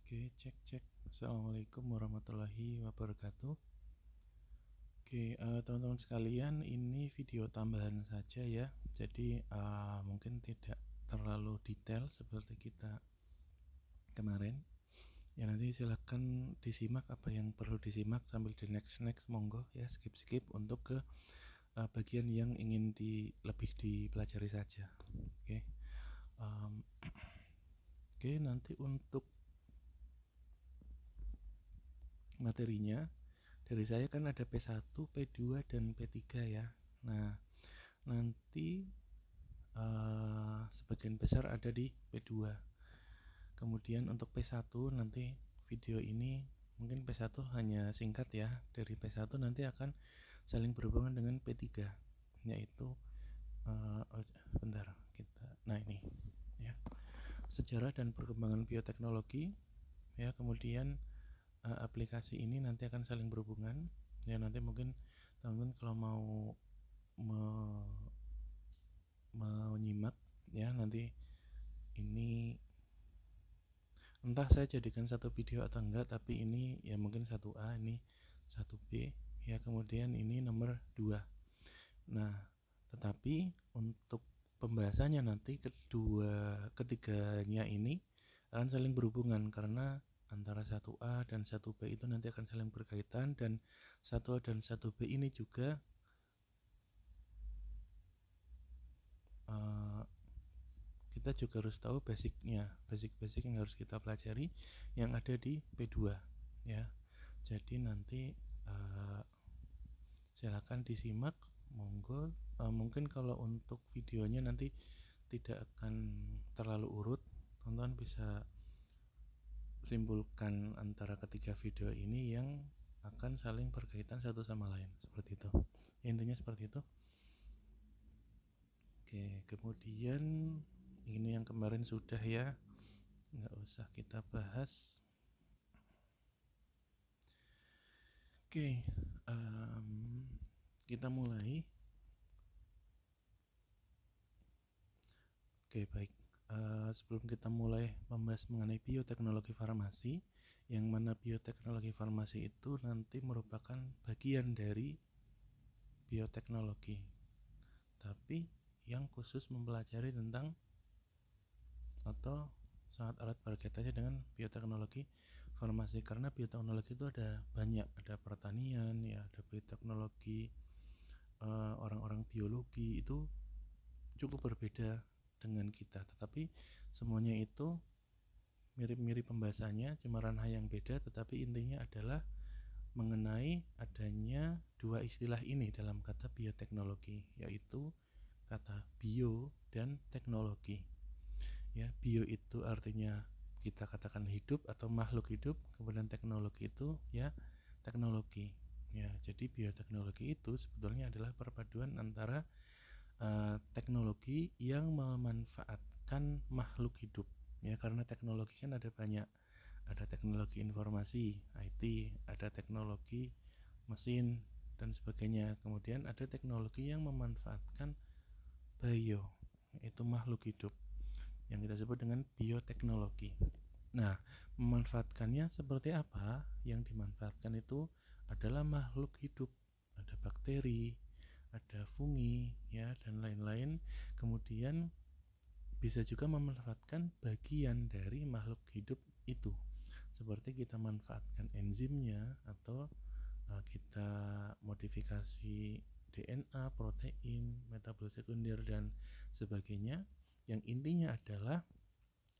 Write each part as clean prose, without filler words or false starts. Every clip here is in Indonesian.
Oke, cek. Assalamualaikum warahmatullahi wabarakatuh. Oke, teman-teman sekalian, ini video tambahan saja ya. Jadi mungkin tidak terlalu detail seperti kita kemarin. Ya nanti silahkan disimak apa yang perlu disimak sambil di next monggo ya, skip untuk ke bagian yang ingin lebih dipelajari saja. Oke. Oke, nanti untuk materinya dari saya kan ada P1, P2 dan P3 ya. Nah, nanti sebagian besar ada di P2. Kemudian untuk P1 nanti video ini mungkin P1 hanya singkat ya. Dari P1 nanti akan saling berhubungan dengan P3, yaitu bentar kita. Nah, ini ya. Sejarah dan perkembangan bioteknologi ya, kemudian aplikasi ini nanti akan saling berhubungan ya. Nanti mungkin teman-teman kalau mau menyimak ya, nanti ini entah saya jadikan satu video atau enggak, tapi ini ya mungkin 1A, ini 1B ya, kemudian ini nomor 2. Nah, tetapi untuk pembahasannya nanti ketiganya ini akan saling berhubungan karena antara 1A dan 1B itu nanti akan saling berkaitan, dan 1A dan 1B ini juga kita juga harus tahu basic yang harus kita pelajari yang ada di P2 ya. Jadi nanti silakan disimak monggo. Mungkin kalau untuk videonya nanti tidak akan terlalu urut, teman-teman bisa simpulkan antara ketiga video ini yang akan saling berkaitan satu sama lain, seperti itu ya, intinya seperti itu. Oke, kemudian ini yang kemarin sudah ya, nggak usah kita bahas. Oke, kita mulai. Oke, baik. Sebelum kita mulai membahas mengenai bioteknologi farmasi, yang mana bioteknologi farmasi itu nanti merupakan bagian dari bioteknologi, tapi yang khusus mempelajari tentang atau sangat erat berkaitannya dengan bioteknologi farmasi, karena bioteknologi itu ada banyak, ada pertanian ya, ada bioteknologi orang-orang biologi, itu cukup berbeda dengan kita, tetapi semuanya itu mirip-mirip pembahasannya, cuma ranah yang beda, tetapi intinya adalah mengenai adanya dua istilah ini dalam kata bioteknologi, yaitu kata bio dan teknologi ya. Bio itu artinya kita katakan hidup atau makhluk hidup, kemudian teknologi itu ya teknologi ya. Jadi bioteknologi itu sebetulnya adalah perpaduan antara teknologi yang memanfaatkan makhluk hidup ya, karena teknologi kan ada banyak, ada teknologi informasi IT, ada teknologi mesin dan sebagainya, kemudian ada teknologi yang memanfaatkan bio, itu makhluk hidup, yang kita sebut dengan bioteknologi. Nah, memanfaatkannya seperti apa? Yang dimanfaatkan itu adalah makhluk hidup, ada bakteri, ada fungi ya, dan lain-lain. Kemudian bisa juga memanfaatkan bagian dari makhluk hidup itu, seperti kita manfaatkan enzimnya, atau kita modifikasi DNA, protein, metabolit sekunder dan sebagainya, yang intinya adalah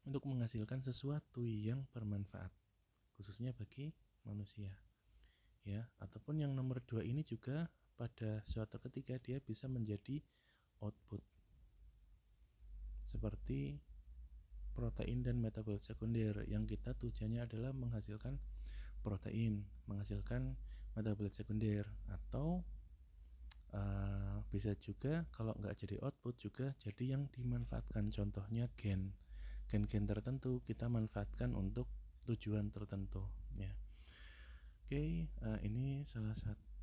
untuk menghasilkan sesuatu yang bermanfaat khususnya bagi manusia ya. Ataupun yang nomor 2 ini juga pada suatu ketika dia bisa menjadi output, seperti protein dan metabolit sekunder, yang kita tujuannya adalah menghasilkan protein, menghasilkan metabolit sekunder, atau bisa juga kalau nggak jadi output juga jadi yang dimanfaatkan, contohnya gen tertentu kita manfaatkan untuk tujuan tertentu ya. Oke, ini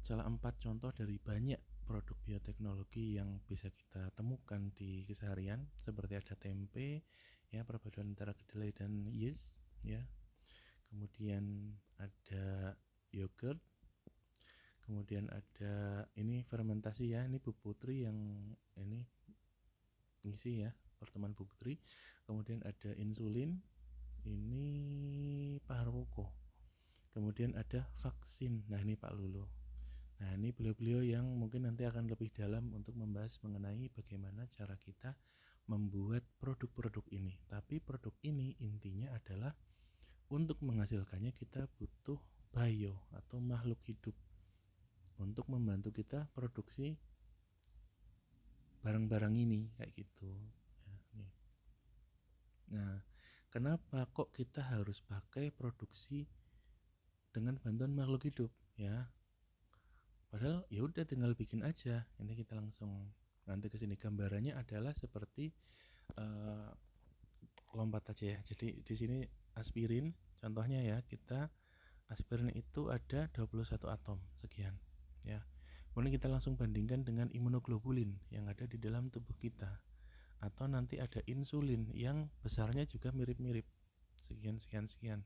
salah 4 contoh dari banyak produk bioteknologi yang bisa kita temukan di keseharian, seperti ada tempe ya, perpaduan antara kedelai dan yeast ya. kemudian ada yogurt, kemudian ada ini fermentasi ya, ini Bu Putri yang ini ngisi ya, pertemuan Bu Putri. Kemudian ada insulin, ini Pak Harwoko. Kemudian ada vaksin, nah ini Pak Lulu. Nah ini beliau-beliau yang mungkin nanti akan lebih dalam untuk membahas mengenai bagaimana cara kita membuat produk-produk ini. Tapi produk ini intinya adalah untuk menghasilkannya kita butuh bio atau makhluk hidup untuk membantu kita produksi barang-barang ini kayak gitu ya, nih. Nah kenapa kok kita harus pakai produksi dengan bantuan makhluk hidup ya, padahal ya udah tinggal bikin aja. Ini kita langsung nanti ke sini, gambarannya adalah seperti lompat aja ya. Jadi di sini aspirin contohnya ya, kita aspirin itu ada 21 atom sekian ya. Kemudian kita langsung bandingkan dengan imunoglobulin yang ada di dalam tubuh kita, atau nanti ada insulin yang besarnya juga mirip-mirip sekian sekian sekian.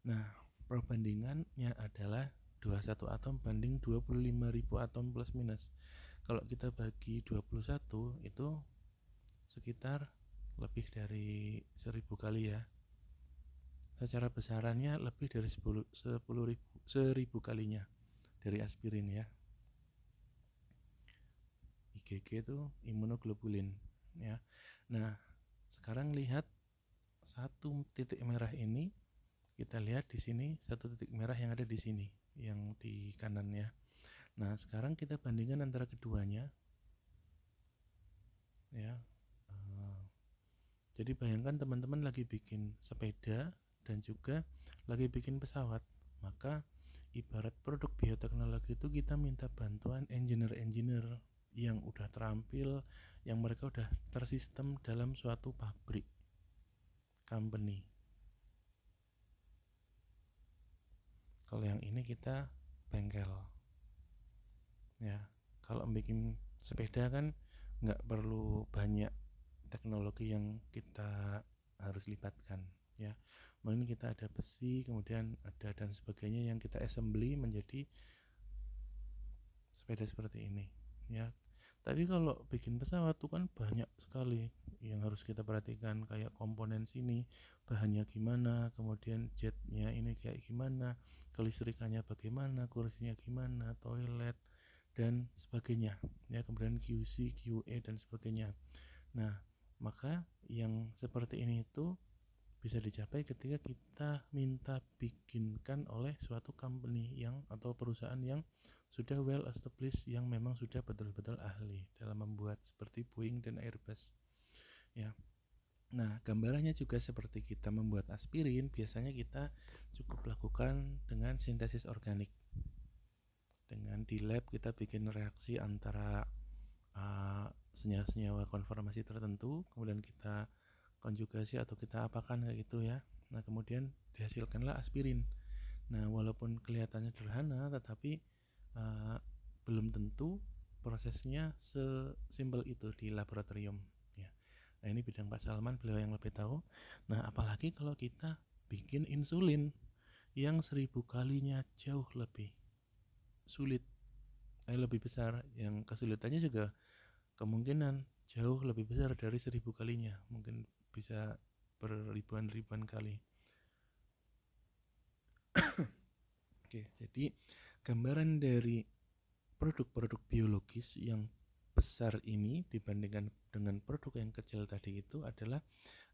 Nah perbandingannya adalah 21 atom banding 25.000 atom plus minus. Kalau kita bagi 21 itu sekitar lebih dari 1000 kali ya. Secara besarannya lebih dari 10.000 kalinya dari aspirin ya. IgG itu imunoglobulin ya. Nah sekarang lihat satu titik merah ini, kita lihat di sini satu titik merah yang ada di sini, yang di kanan ya. Nah sekarang kita bandingkan antara keduanya ya. Jadi bayangkan teman-teman lagi bikin sepeda dan juga lagi bikin pesawat, maka ibarat produk bioteknologi itu kita minta bantuan engineer-engineer yang udah terampil, yang mereka udah tersistem dalam suatu pabrik company. Kalau yang ini kita bengkel ya. Kalau bikin sepeda kan nggak perlu banyak teknologi yang kita harus libatkan ya. Mungkin kita ada besi, kemudian ada dan sebagainya yang kita assembly menjadi sepeda seperti ini ya. Tapi kalau bikin pesawat itu kan banyak sekali yang harus kita perhatikan, kayak komponen sini bahannya gimana, kemudian jetnya ini kayak gimana, kelistrikannya bagaimana, kursinya gimana, toilet dan sebagainya ya, kemudian QC, QA dan sebagainya. Nah maka yang seperti ini itu bisa dicapai ketika kita minta bikinkan oleh suatu company yang atau perusahaan yang sudah well established, yang memang sudah betul-betul ahli dalam membuat seperti Boeing dan Airbus ya. Nah gambarannya juga seperti kita membuat aspirin, biasanya kita cukup lakukan dengan sintesis organik. Dengan di lab kita bikin reaksi antara senyawa-senyawa konformasi tertentu, kemudian kita konjugasi atau kita apakan kayak gitu ya. Nah kemudian dihasilkanlah aspirin. Nah walaupun kelihatannya sederhana, tetapi belum tentu prosesnya sesimpel itu di laboratorium ya. Nah ini bidang Pak Salman, beliau yang lebih tahu. Nah apalagi kalau kita bikin insulin yang 1000 kalinya jauh lebih sulit, lebih besar, yang kesulitannya juga kemungkinan jauh lebih besar dari 1000 kalinya, mungkin bisa berribuan-ribuan kali. Oke, jadi gambaran dari produk-produk biologis yang besar ini dibandingkan dengan produk yang kecil tadi itu adalah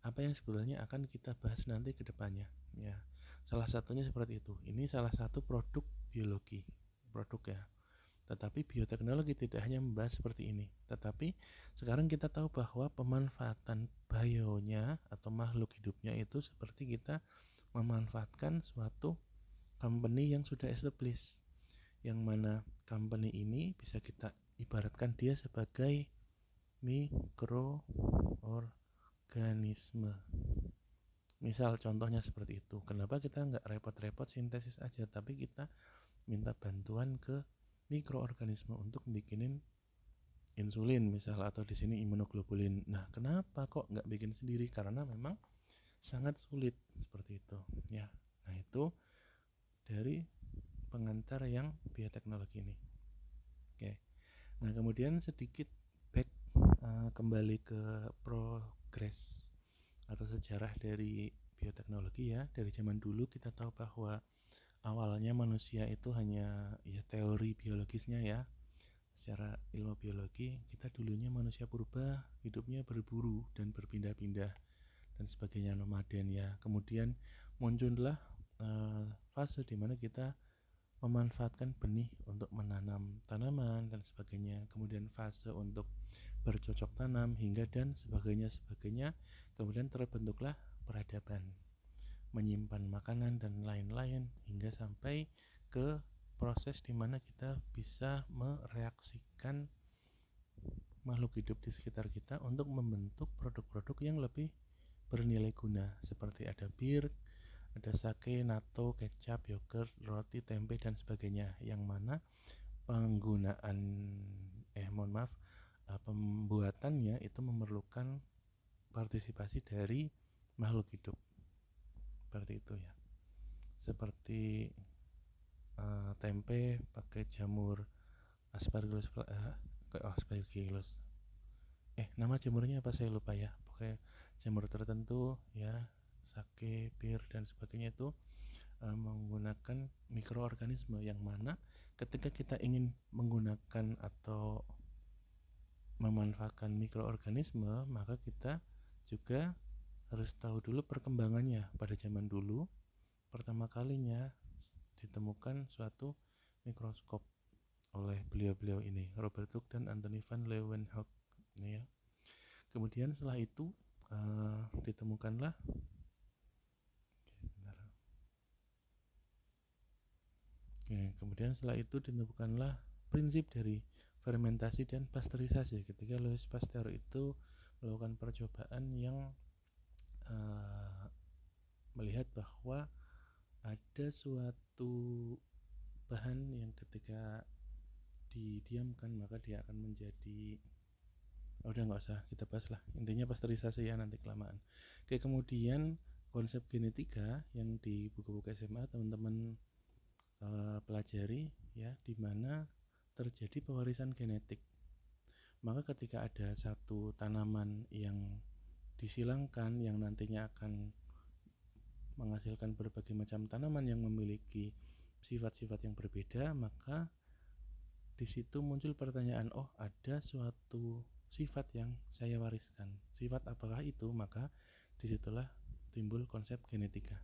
apa yang sebetulnya akan kita bahas nanti ke depannya ya. Salah satunya seperti itu. Ini salah satu produk biologi, produk ya. Tetapi bioteknologi tidak hanya membahas seperti ini, tetapi sekarang kita tahu bahwa pemanfaatan bionya atau makhluk hidupnya itu seperti kita memanfaatkan suatu company yang sudah established, yang mana company ini bisa kita ibaratkan dia sebagai mikroorganisme. Misal contohnya seperti itu. Kenapa kita nggak repot-repot sintesis aja, tapi kita minta bantuan ke mikroorganisme untuk bikinin insulin misal, atau di sini imunoglobulin. Nah kenapa kok nggak bikin sendiri? Karena memang sangat sulit seperti itu ya. Nah itu seputar yang bioteknologi ini. Oke. Nah, kemudian sedikit back kembali ke progres atau sejarah dari bioteknologi ya. Dari zaman dulu kita tahu bahwa awalnya manusia itu hanya ya teori biologisnya ya. Secara ilmu biologi, kita dulunya manusia purba, hidupnya berburu dan berpindah-pindah dan sebagainya, nomaden ya. Kemudian muncullah fase di mana kita memanfaatkan benih untuk menanam tanaman dan sebagainya. Kemudian fase untuk bercocok tanam hingga dan sebagainya. Kemudian terbentuklah peradaban, menyimpan makanan dan lain-lain hingga sampai ke proses di mana kita bisa mereaksikan makhluk hidup di sekitar kita untuk membentuk produk-produk yang lebih bernilai guna, seperti ada bir, ada sake, natto, kecap, yogurt, roti, tempe dan sebagainya, yang mana penggunaan pembuatannya itu memerlukan partisipasi dari makhluk hidup, seperti itu ya. Seperti tempe pakai jamur asparagillus, nama jamurnya apa saya lupa ya, pokoknya jamur tertentu ya, sake, bir dan sebagainya itu menggunakan mikroorganisme, yang mana ketika kita ingin menggunakan atau memanfaatkan mikroorganisme, maka kita juga harus tahu dulu perkembangannya. Pada zaman dulu pertama kalinya ditemukan suatu mikroskop oleh beliau-beliau ini, Robert Hooke dan Anthony van Leeuwenhoek ya. Kemudian setelah itu ditemukanlah prinsip dari fermentasi dan pasteurisasi ketika Louis Pasteur itu melakukan percobaan yang melihat bahwa ada suatu bahan yang ketika didiamkan maka dia akan menjadi, udah nggak usah kita bahas lah, intinya pasteurisasi ya, nanti kelamaan. Oke, kemudian konsep genetika yang di buku-buku SMA teman-teman pelajari ya, di mana terjadi pewarisan genetik. Maka ketika ada satu tanaman yang disilangkan yang nantinya akan menghasilkan berbagai macam tanaman yang memiliki sifat-sifat yang berbeda, maka di situ muncul pertanyaan, oh ada suatu sifat yang saya wariskan, sifat apakah itu? Maka disitulah timbul konsep genetika.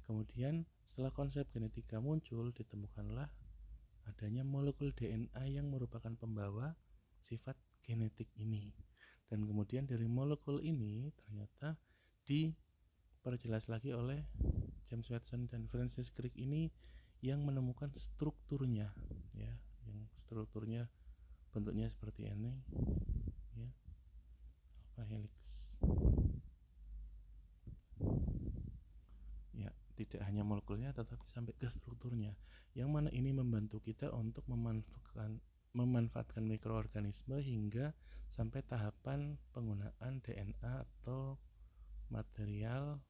Kemudian setelah konsep genetika muncul, ditemukanlah adanya molekul DNA yang merupakan pembawa sifat genetik ini. Dan kemudian dari molekul ini ternyata diperjelas lagi oleh James Watson dan Francis Crick ini yang menemukan strukturnya ya, yang strukturnya bentuknya seperti ini ya, alpha helix ya, tidak hanya molekulnya tetapi sampai ke strukturnya, yang mana ini membantu kita untuk memanfaatkan mikroorganisme hingga sampai tahapan penggunaan DNA atau material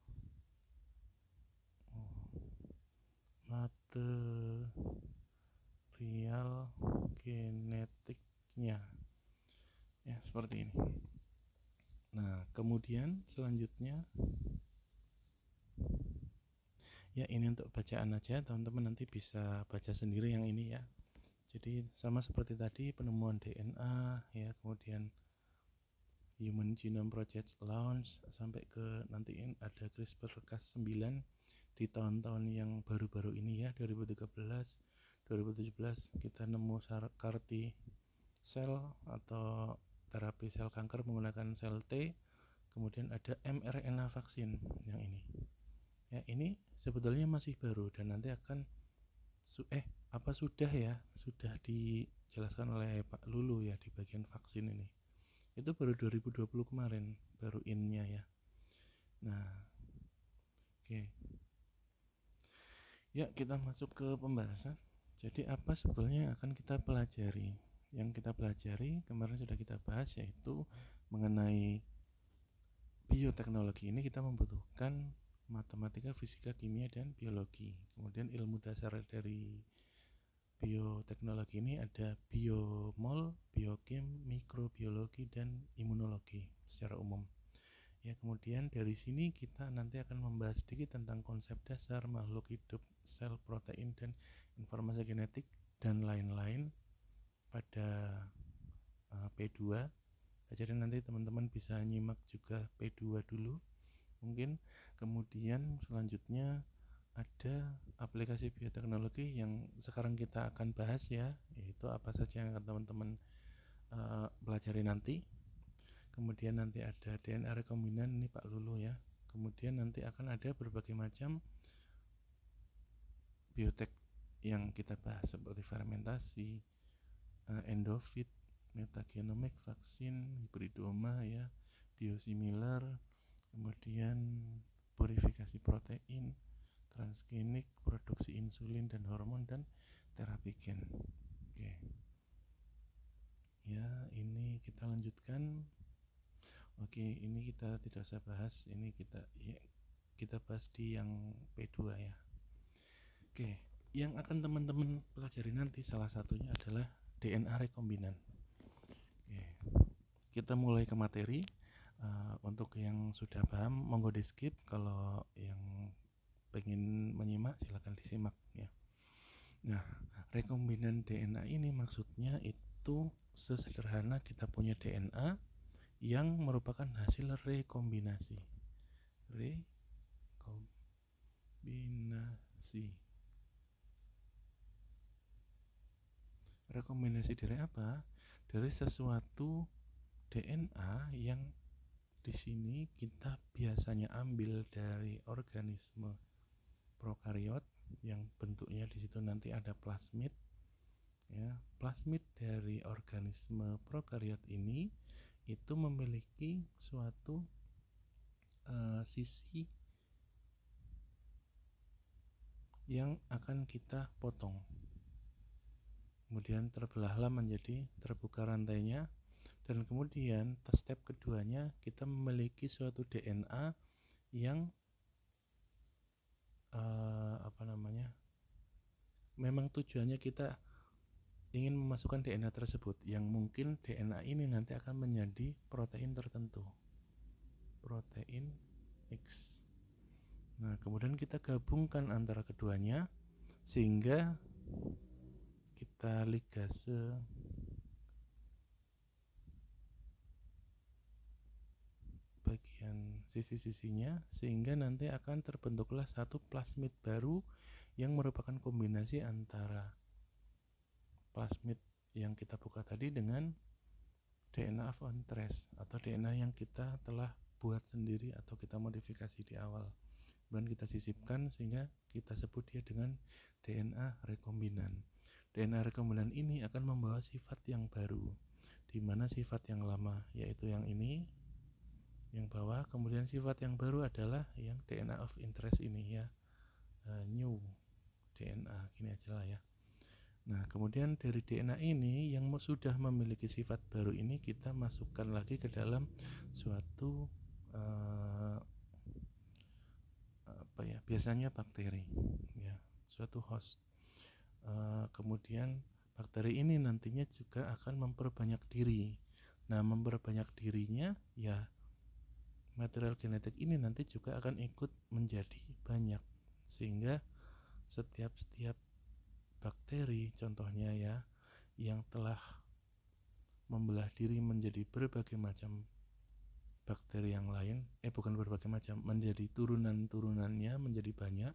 genetiknya ya, seperti ini. Nah, kemudian selanjutnya ya, ini untuk bacaan aja, teman-teman nanti bisa baca sendiri yang ini ya. Jadi sama seperti tadi, penemuan DNA ya, kemudian Human Genome Project launch sampai ke nanti ada CRISPR-Cas9 di tahun-tahun yang baru-baru ini ya, 2013 2017 kita nemu CAR-T sel atau terapi sel kanker menggunakan sel T. Kemudian ada mRNA vaksin yang ini ya, ini sebetulnya masih baru dan nanti akan sudah dijelaskan oleh Pak Lulu ya di bagian vaksin ini. Itu baru 2020 kemarin, baru innya ya. Nah, oke. Ya, kita masuk ke pembahasan. Jadi apa sebetulnya yang akan kita pelajari? Yang kita pelajari kemarin sudah kita bahas, yaitu mengenai bioteknologi ini kita membutuhkan matematika, fisika, kimia, dan biologi. Kemudian ilmu dasar dari bioteknologi ini ada biomol, biochem, mikrobiologi, dan imunologi secara umum. Ya, kemudian dari sini kita nanti akan membahas sedikit tentang konsep dasar makhluk hidup, sel, protein, dan informasi genetik dan lain-lain pada P2. Jadi nanti teman-teman bisa nyimak juga P2 dulu mungkin. Kemudian selanjutnya ada aplikasi bioteknologi yang sekarang kita akan bahas ya, yaitu apa saja yang akan teman-teman pelajari nanti. Kemudian nanti ada DNA rekombinan, ini Pak Lulu ya. Kemudian nanti akan ada berbagai macam biotek yang kita bahas seperti fermentasi, endofit, metagenomic, vaksin, hibridoma ya, biosimilar, kemudian purifikasi protein, transgenik, produksi insulin dan hormon, dan terapi gen. Oke. Ya, ini kita lanjutkan. Oke, ini kita tidak usah bahas, ini kita bahas di yang P2 ya. Oke, yang akan teman-teman pelajari nanti salah satunya adalah DNA rekombinan. Oke, kita mulai ke materi. Untuk yang sudah paham monggo di skip, kalau yang pengen menyimak silahkan disimak ya. Nah, rekombinan DNA ini maksudnya itu sesederhana kita punya DNA yang merupakan hasil rekombinasi. Rekombinasi dari apa? Dari sesuatu DNA yang di sini kita biasanya ambil dari organisme prokariot yang bentuknya di situ nanti ada plasmid. Ya, plasmid dari organisme prokariot ini itu memiliki suatu sisi yang akan kita potong. Kemudian terbelahlah menjadi terbuka rantainya, dan kemudian step keduanya kita memiliki suatu DNA yang memang tujuannya kita ingin memasukkan DNA tersebut, yang mungkin DNA ini nanti akan menjadi protein tertentu, protein X. Nah, kemudian kita gabungkan antara keduanya sehingga kita ligase bagian sisi-sisinya sehingga nanti akan terbentuklah satu plasmid baru yang merupakan kombinasi antara plasmid yang kita buka tadi dengan DNA of interest atau DNA yang kita telah buat sendiri atau kita modifikasi di awal. Kemudian kita sisipkan sehingga kita sebut dia dengan DNA rekombinan. DNA rekombinan ini akan membawa sifat yang baru, di mana sifat yang lama yaitu yang ini, yang bawah. Kemudian sifat yang baru adalah yang DNA of interest ini ya, new DNA, gini aja lah ya. Nah, kemudian dari DNA ini yang sudah memiliki sifat baru ini kita masukkan lagi ke dalam suatu biasanya bakteri ya, suatu host. Kemudian bakteri ini nantinya juga akan memperbanyak diri. Nah, memperbanyak dirinya ya, material genetik ini nanti juga akan ikut menjadi banyak, sehingga setiap bakteri contohnya ya yang telah membelah diri menjadi berbagai macam bakteri yang lain, bukan berbagai macam, menjadi turunan-turunannya menjadi banyak,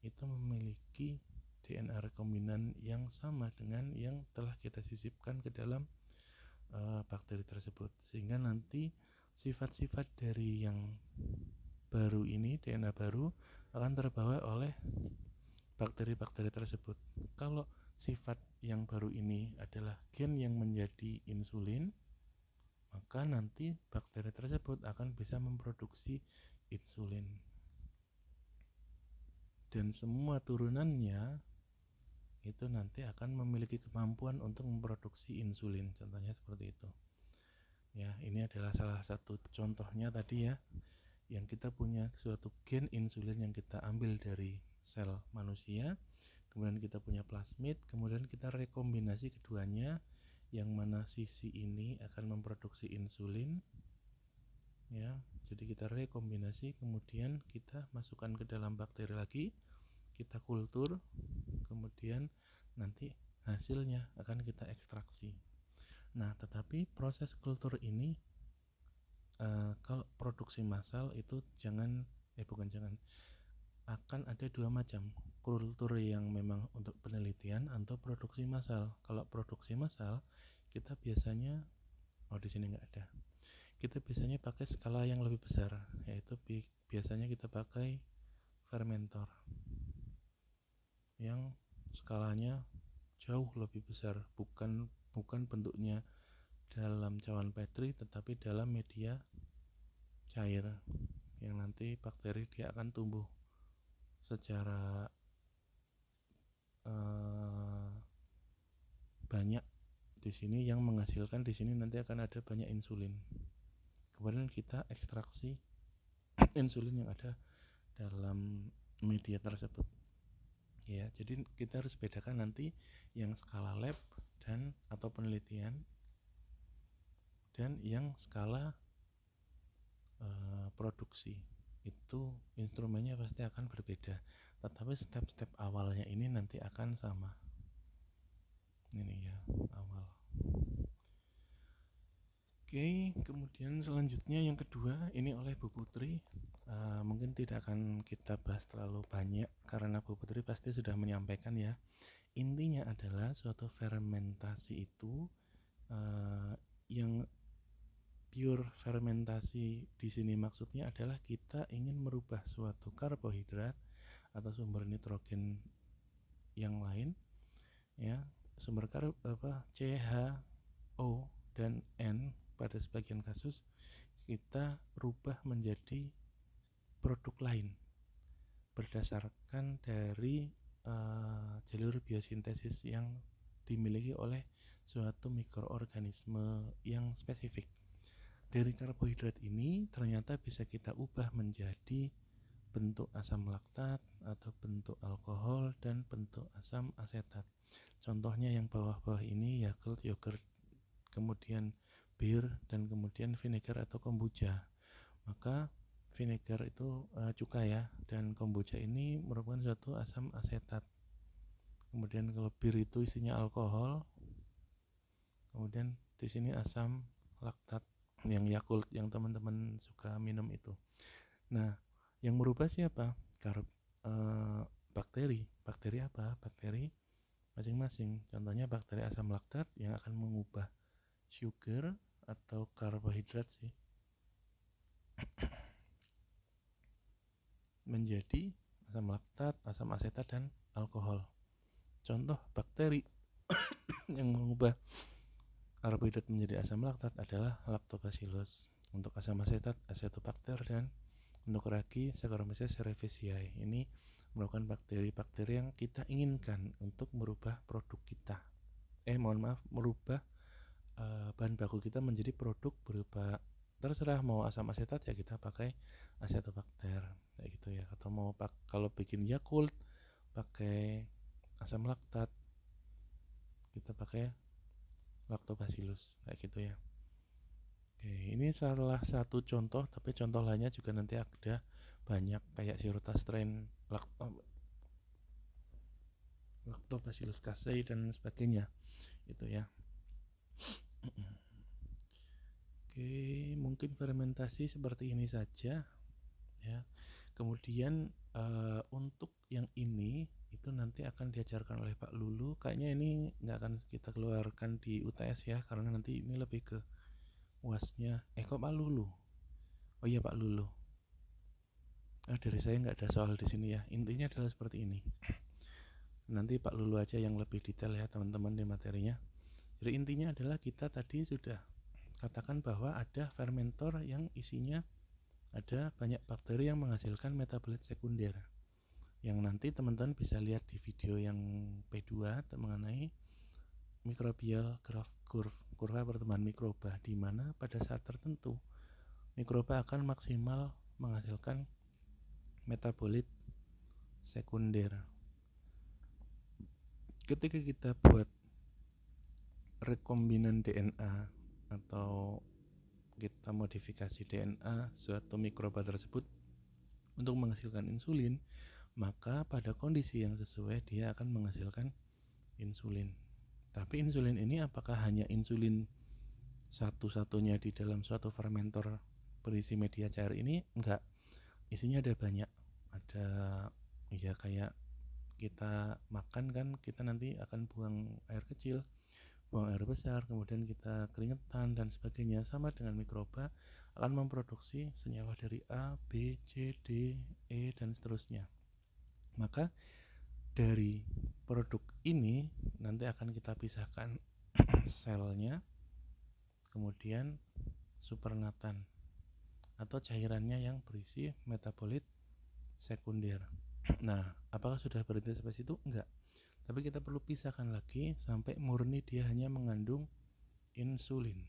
itu memiliki DNA rekombinan yang sama dengan yang telah kita sisipkan ke dalam bakteri tersebut, sehingga nanti sifat-sifat dari yang baru ini, DNA baru, akan terbawa oleh bakteri-bakteri tersebut. Kalau sifat yang baru ini adalah gen yang menjadi insulin, maka nanti bakteri tersebut akan bisa memproduksi insulin, dan semua turunannya itu nanti akan memiliki kemampuan untuk memproduksi insulin, contohnya seperti itu ya. Ini adalah salah satu contohnya tadi ya, yang kita punya suatu gen insulin yang kita ambil dari sel manusia, kemudian kita punya plasmid, kemudian kita rekombinasi keduanya, yang mana sisi ini akan memproduksi insulin ya. Jadi kita rekombinasi, kemudian kita masukkan ke dalam bakteri lagi, kita kultur, kemudian nanti hasilnya akan kita ekstraksi. Nah, tetapi proses kultur ini kalau produksi massal itu akan ada dua macam. Kultur yang memang untuk penelitian atau produksi massal. Kalau produksi massal kita biasanya di sini nggak ada. Kita biasanya pakai skala yang lebih besar, yaitu biasanya kita pakai fermentor yang skalanya jauh lebih besar, bukan bentuknya dalam cawan Petri tetapi dalam media cair, yang nanti bakteri dia akan tumbuh secara banyak di sini, yang menghasilkan di sini nanti akan ada banyak insulin. Kemudian kita ekstraksi insulin yang ada dalam media tersebut. Ya, jadi kita harus bedakan nanti yang skala lab dan atau penelitian dan yang skala produksi. Itu instrumennya pasti akan berbeda, tetapi step-step awalnya ini nanti akan sama. Ini ya, awal. Oke, kemudian selanjutnya yang kedua ini oleh Bu Putri. Mungkin tidak akan kita bahas terlalu banyak karena Bu Putri pasti sudah menyampaikan ya. Intinya adalah suatu fermentasi itu yang pure fermentasi di sini maksudnya adalah kita ingin merubah suatu karbohidrat atau sumber nitrogen yang lain ya, sumber CHO dan N pada sebagian kasus kita rubah menjadi produk lain berdasarkan dari jalur biosintesis yang dimiliki oleh suatu mikroorganisme yang spesifik. Dari karbohidrat ini ternyata bisa kita ubah menjadi bentuk asam laktat atau bentuk alkohol dan bentuk asam asetat. Contohnya yang bawah-bawah ini Yakult, yogurt, kemudian bir, dan kemudian vinegar atau kombucha. Maka vinegar itu cuka ya, dan kombucha ini merupakan suatu asam asetat. Kemudian kalau bir itu isinya alkohol, kemudian di sini asam laktat yang Yakult yang teman-teman suka minum itu. Nah, yang merubah siapa? Bakteri. Bakteri apa? Bakteri masing-masing. Contohnya bakteri asam laktat yang akan mengubah sugar atau karbohidrat sih menjadi asam laktat, asam asetat, dan alkohol. Contoh bakteri yang mengubah karbohidrat menjadi asam laktat adalah Lactobacillus. Untuk asam asetat, Acetobacter, dan untuk ragi, Saccharomyces cerevisiae. Ini merupakan bakteri-bakteri yang kita inginkan untuk merubah produk kita. Merubah bahan baku kita menjadi produk berupa, terserah mau asam asetat ya kita pakai Acetobacter kayak gitu ya, atau mau kalau bikin Yakult pakai asam laktat kita pakai Lactobacillus kayak gitu ya. Oke, ini salah satu contoh, tapi contoh lainnya juga nanti ada banyak kayak Sirotastrein, Lactobacillus casei dan sebagainya itu ya. Oke, mungkin fermentasi seperti ini saja ya. Kemudian untuk yang ini itu nanti akan diajarkan oleh Pak Lulu. Kayaknya ini nggak akan kita keluarkan di UTS ya, karena nanti ini lebih ke UASnya. Kok Pak Lulu? Oh iya Pak Lulu. Dari saya nggak ada soal di sini ya. Intinya adalah seperti ini. Nanti Pak Lulu aja yang lebih detail ya teman-teman di materinya. Jadi intinya adalah kita tadi sudah katakan bahwa ada fermentor yang isinya ada banyak bakteri yang menghasilkan metabolit sekunder, yang nanti teman-teman bisa lihat di video yang P2 mengenai microbial growth curve, kurva pertumbuhan mikroba, di mana pada saat tertentu mikroba akan maksimal menghasilkan metabolit sekunder. ketika kita buat rekombinan DNA atau kita modifikasi DNA suatu mikroba tersebut untuk menghasilkan insulin, maka pada kondisi yang sesuai dia akan menghasilkan insulin. Tapi insulin ini apakah hanya insulin satu-satunya di dalam suatu fermentor berisi media cair ini? Enggak, isinya ada banyak. Ada ya kayak kita makan kan, kita nanti akan buang air kecil, buang air besar, kemudian kita keringetan dan sebagainya. Sama dengan mikroba akan memproduksi senyawa dari A, B, C, D, E dan seterusnya. Maka dari produk ini nanti akan kita pisahkan selnya, kemudian supernatan atau cairannya yang berisi metabolit sekunder. Nah, apakah sudah berhenti sampai situ? Enggak. Tapi kita perlu pisahkan lagi sampai murni dia hanya mengandung insulin.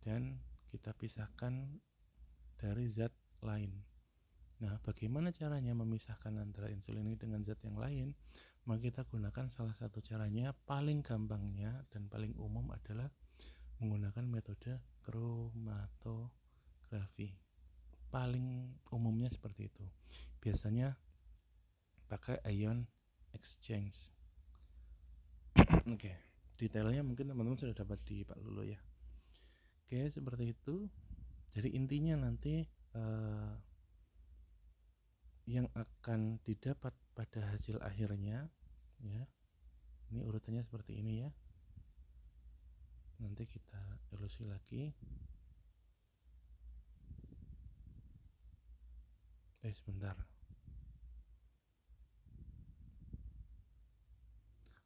Dan kita pisahkan dari zat lain. Nah, bagaimana caranya memisahkan antara insulin ini dengan zat yang lain? Maka kita gunakan salah satu caranya, paling gampangnya dan paling umum adalah menggunakan metode kromatografi. Paling umumnya seperti itu. Biasanya pakai ion exchange. Oke, detailnya mungkin teman-teman sudah dapat di Pak Lulu ya. Oke, seperti itu. Jadi intinya nanti yang akan didapat pada hasil akhirnya ya, ini urutannya seperti ini ya. Nanti kita ilusi lagi. Sebentar.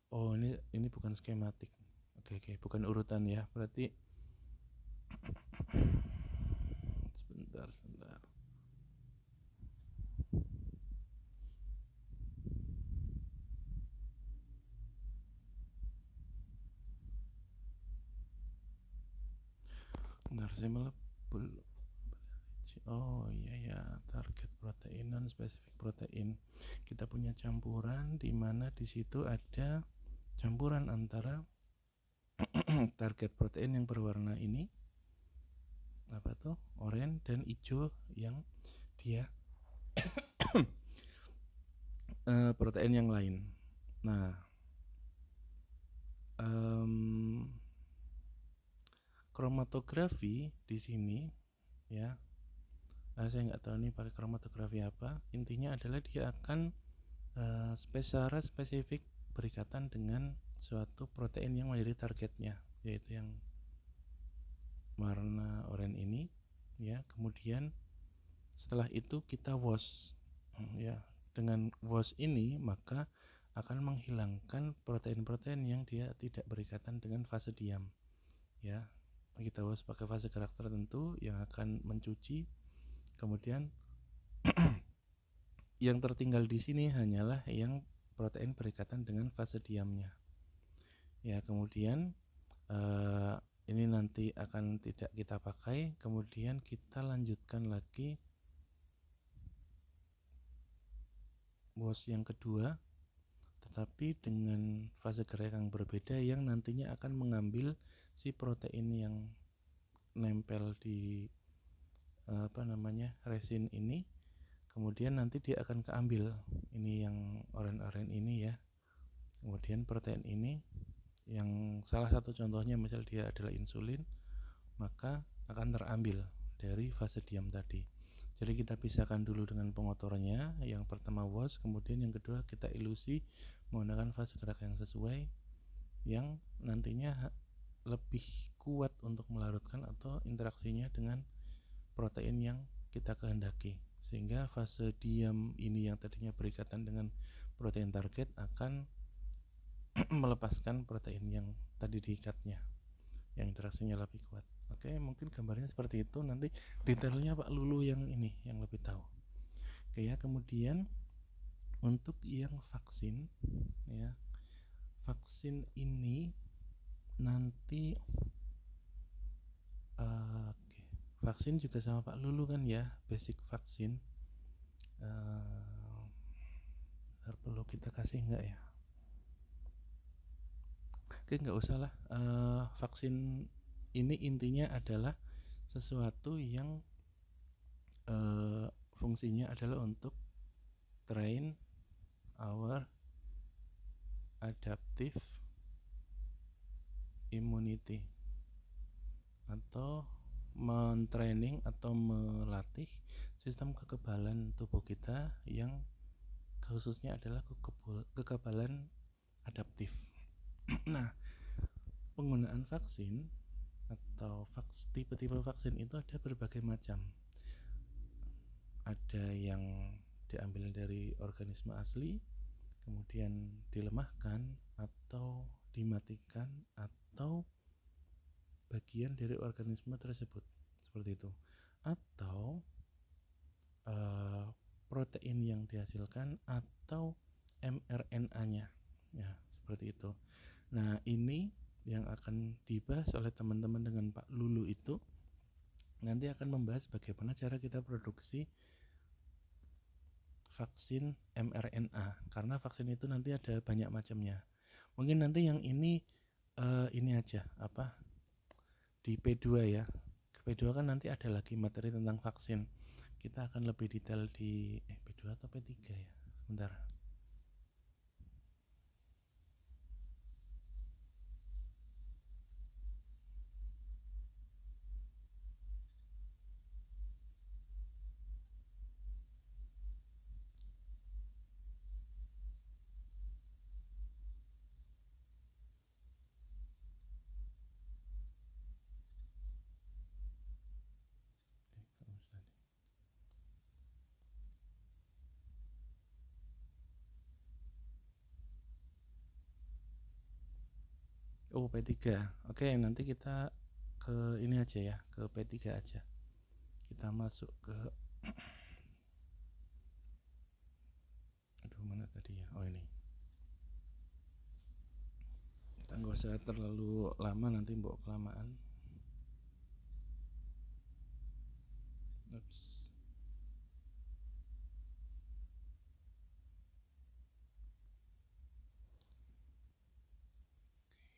Oh, ini bukan skematik. Oke, bukan urutan ya. Berarti sebentar. Bentar, saya malah oh iya ya, target protein non spesifik protein. Kita punya campuran di mana di situ ada campuran antara target protein yang berwarna ini apa tuh oranye dan hijau yang dia protein yang lain. Nah, kromatografi di sini ya. Saya nggak tahu nih pakai kromatografi apa. Intinya adalah dia akan secara spesifik berikatan dengan suatu protein yang menjadi targetnya, yaitu yang warna oranye ini ya. Kemudian setelah itu kita wash ya. Dengan wash ini maka akan menghilangkan protein-protein yang dia tidak berikatan dengan fase diam ya. Kita wash pakai fase gerak tertentu yang akan mencuci. Kemudian yang tertinggal di sini hanyalah yang protein berikatan dengan fase diamnya ya. Kemudian ini nanti akan tidak kita pakai. Kemudian kita lanjutkan lagi wash yang kedua, tetapi dengan fase gerak yang berbeda yang nantinya akan mengambil si protein yang nempel di resin ini. Kemudian nanti dia akan keambil ini yang oranye ini ya. Kemudian protein ini yang salah satu contohnya misal dia adalah insulin, maka akan terambil dari fase diam tadi. Jadi kita pisahkan dulu dengan pengotornya. Yang pertama wash, kemudian yang kedua kita ilusi menggunakan fase gerak yang sesuai, yang nantinya lebih kuat untuk melarutkan atau interaksinya dengan protein yang kita kehendaki, sehingga fase diam ini yang tadinya berikatan dengan protein target akan melepaskan protein yang tadi diikatnya, yang interaksinya lebih kuat. Oke, mungkin gambarnya seperti itu. Nanti detailnya Pak Lulu yang ini yang lebih tahu. Oke ya. Kemudian untuk yang vaksin ya, vaksin ini nanti vaksin juga sama Pak Lulu kan ya, basic vaksin. Perlu kita kasih enggak ya? Oke, nggak usah lah. Vaksin ini intinya adalah sesuatu yang fungsinya adalah untuk train our adaptive immunity, atau mentraining atau melatih sistem kekebalan tubuh kita yang khususnya adalah kekebalan adaptif. Nah, penggunaan vaksin atau tipe-tipe vaksin itu ada berbagai macam. Ada yang diambil dari organisme asli, kemudian dilemahkan atau dimatikan, atau bagian dari organisme tersebut, seperti itu. Atau protein yang dihasilkan atau mRNA-nya, ya seperti itu. Nah, ini yang akan dibahas oleh teman-teman dengan Pak Lulu itu nanti akan membahas bagaimana cara kita produksi vaksin mRNA, karena vaksin itu nanti ada banyak macamnya. Mungkin nanti yang ini aja di P2 ya. P2 kan nanti ada lagi materi tentang vaksin. Kita akan lebih detail di P2 atau P3 ya. Sebentar. Oh, P3. Oke, nanti kita ke ini aja ya, ke P3 aja. Kita masuk ke mana tadi ya? Oh, ini. Kita nggak usah terlalu lama, nanti mbok kelamaan. Oops.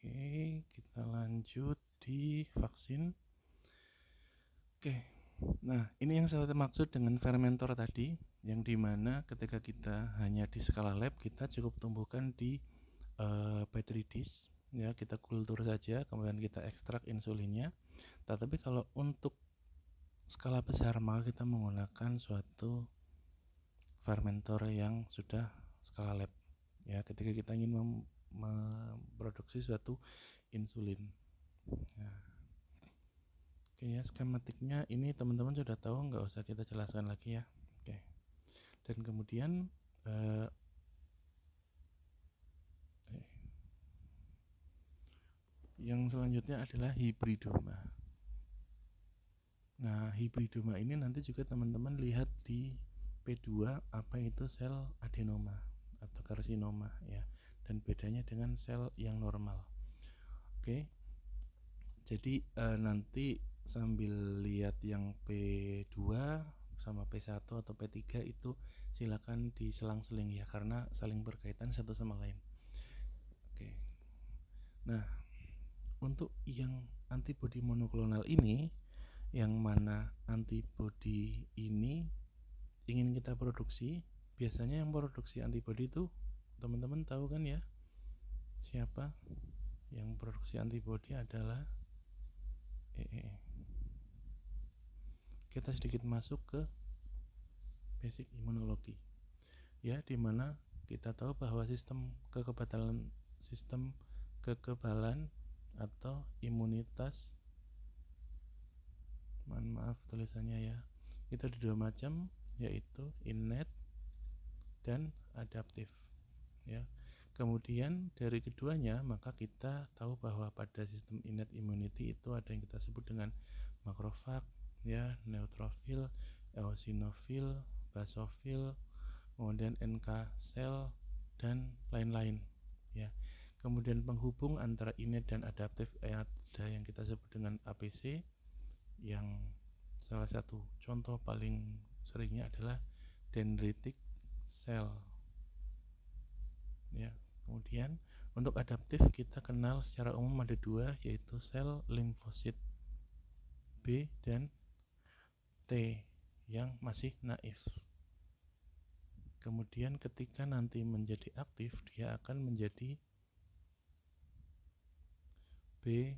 Oke, kita lanjut di vaksin. Oke, nah ini yang saya maksud dengan fermentor tadi, yang dimana ketika kita hanya di skala lab, kita cukup tumbuhkan di petri dish, ya kita kultur saja, kemudian kita ekstrak insulinnya. Tetapi kalau untuk skala besar, maka kita menggunakan suatu fermentor yang sudah skala lab, ya ketika kita ingin memproduksi suatu insulin. Nah, oke ya, skematiknya ini teman-teman sudah tahu, nggak usah kita jelaskan lagi ya. Oke, dan kemudian yang selanjutnya adalah hibridoma. Nah, hibridoma ini nanti juga teman-teman lihat di P2 apa itu sel adenoma atau karsinoma ya, dan bedanya dengan sel yang normal. Oke, jadi nanti sambil lihat yang P2 sama P1 atau P3 itu silakan diselang-seling ya, karena saling berkaitan satu sama lain. Oke. Nah, untuk yang antibodi monoklonal ini, yang mana antibodi ini ingin kita produksi, biasanya yang produksi antibodi itu teman-teman tahu kan ya, siapa yang produksi antibodi adalah kita sedikit masuk ke basic imunologi ya, dimana kita tahu bahwa sistem kekebalan atau imunitas, maaf tulisannya ya, itu ada dua macam, yaitu innate dan adaptif ya. Kemudian dari keduanya, maka kita tahu bahwa pada sistem innate immunity itu ada yang kita sebut dengan makrofag ya, neutrofil, eosinofil, basofil, kemudian NK sel dan lain-lain ya. Kemudian penghubung antara innate dan adaptif ada yang kita sebut dengan APC, yang salah satu contoh paling seringnya adalah dendritic cell ya. Kemudian Untuk adaptif kita kenal secara umum ada dua, yaitu sel limfosit B dan T yang masih naif. Kemudian ketika nanti menjadi aktif, dia akan menjadi B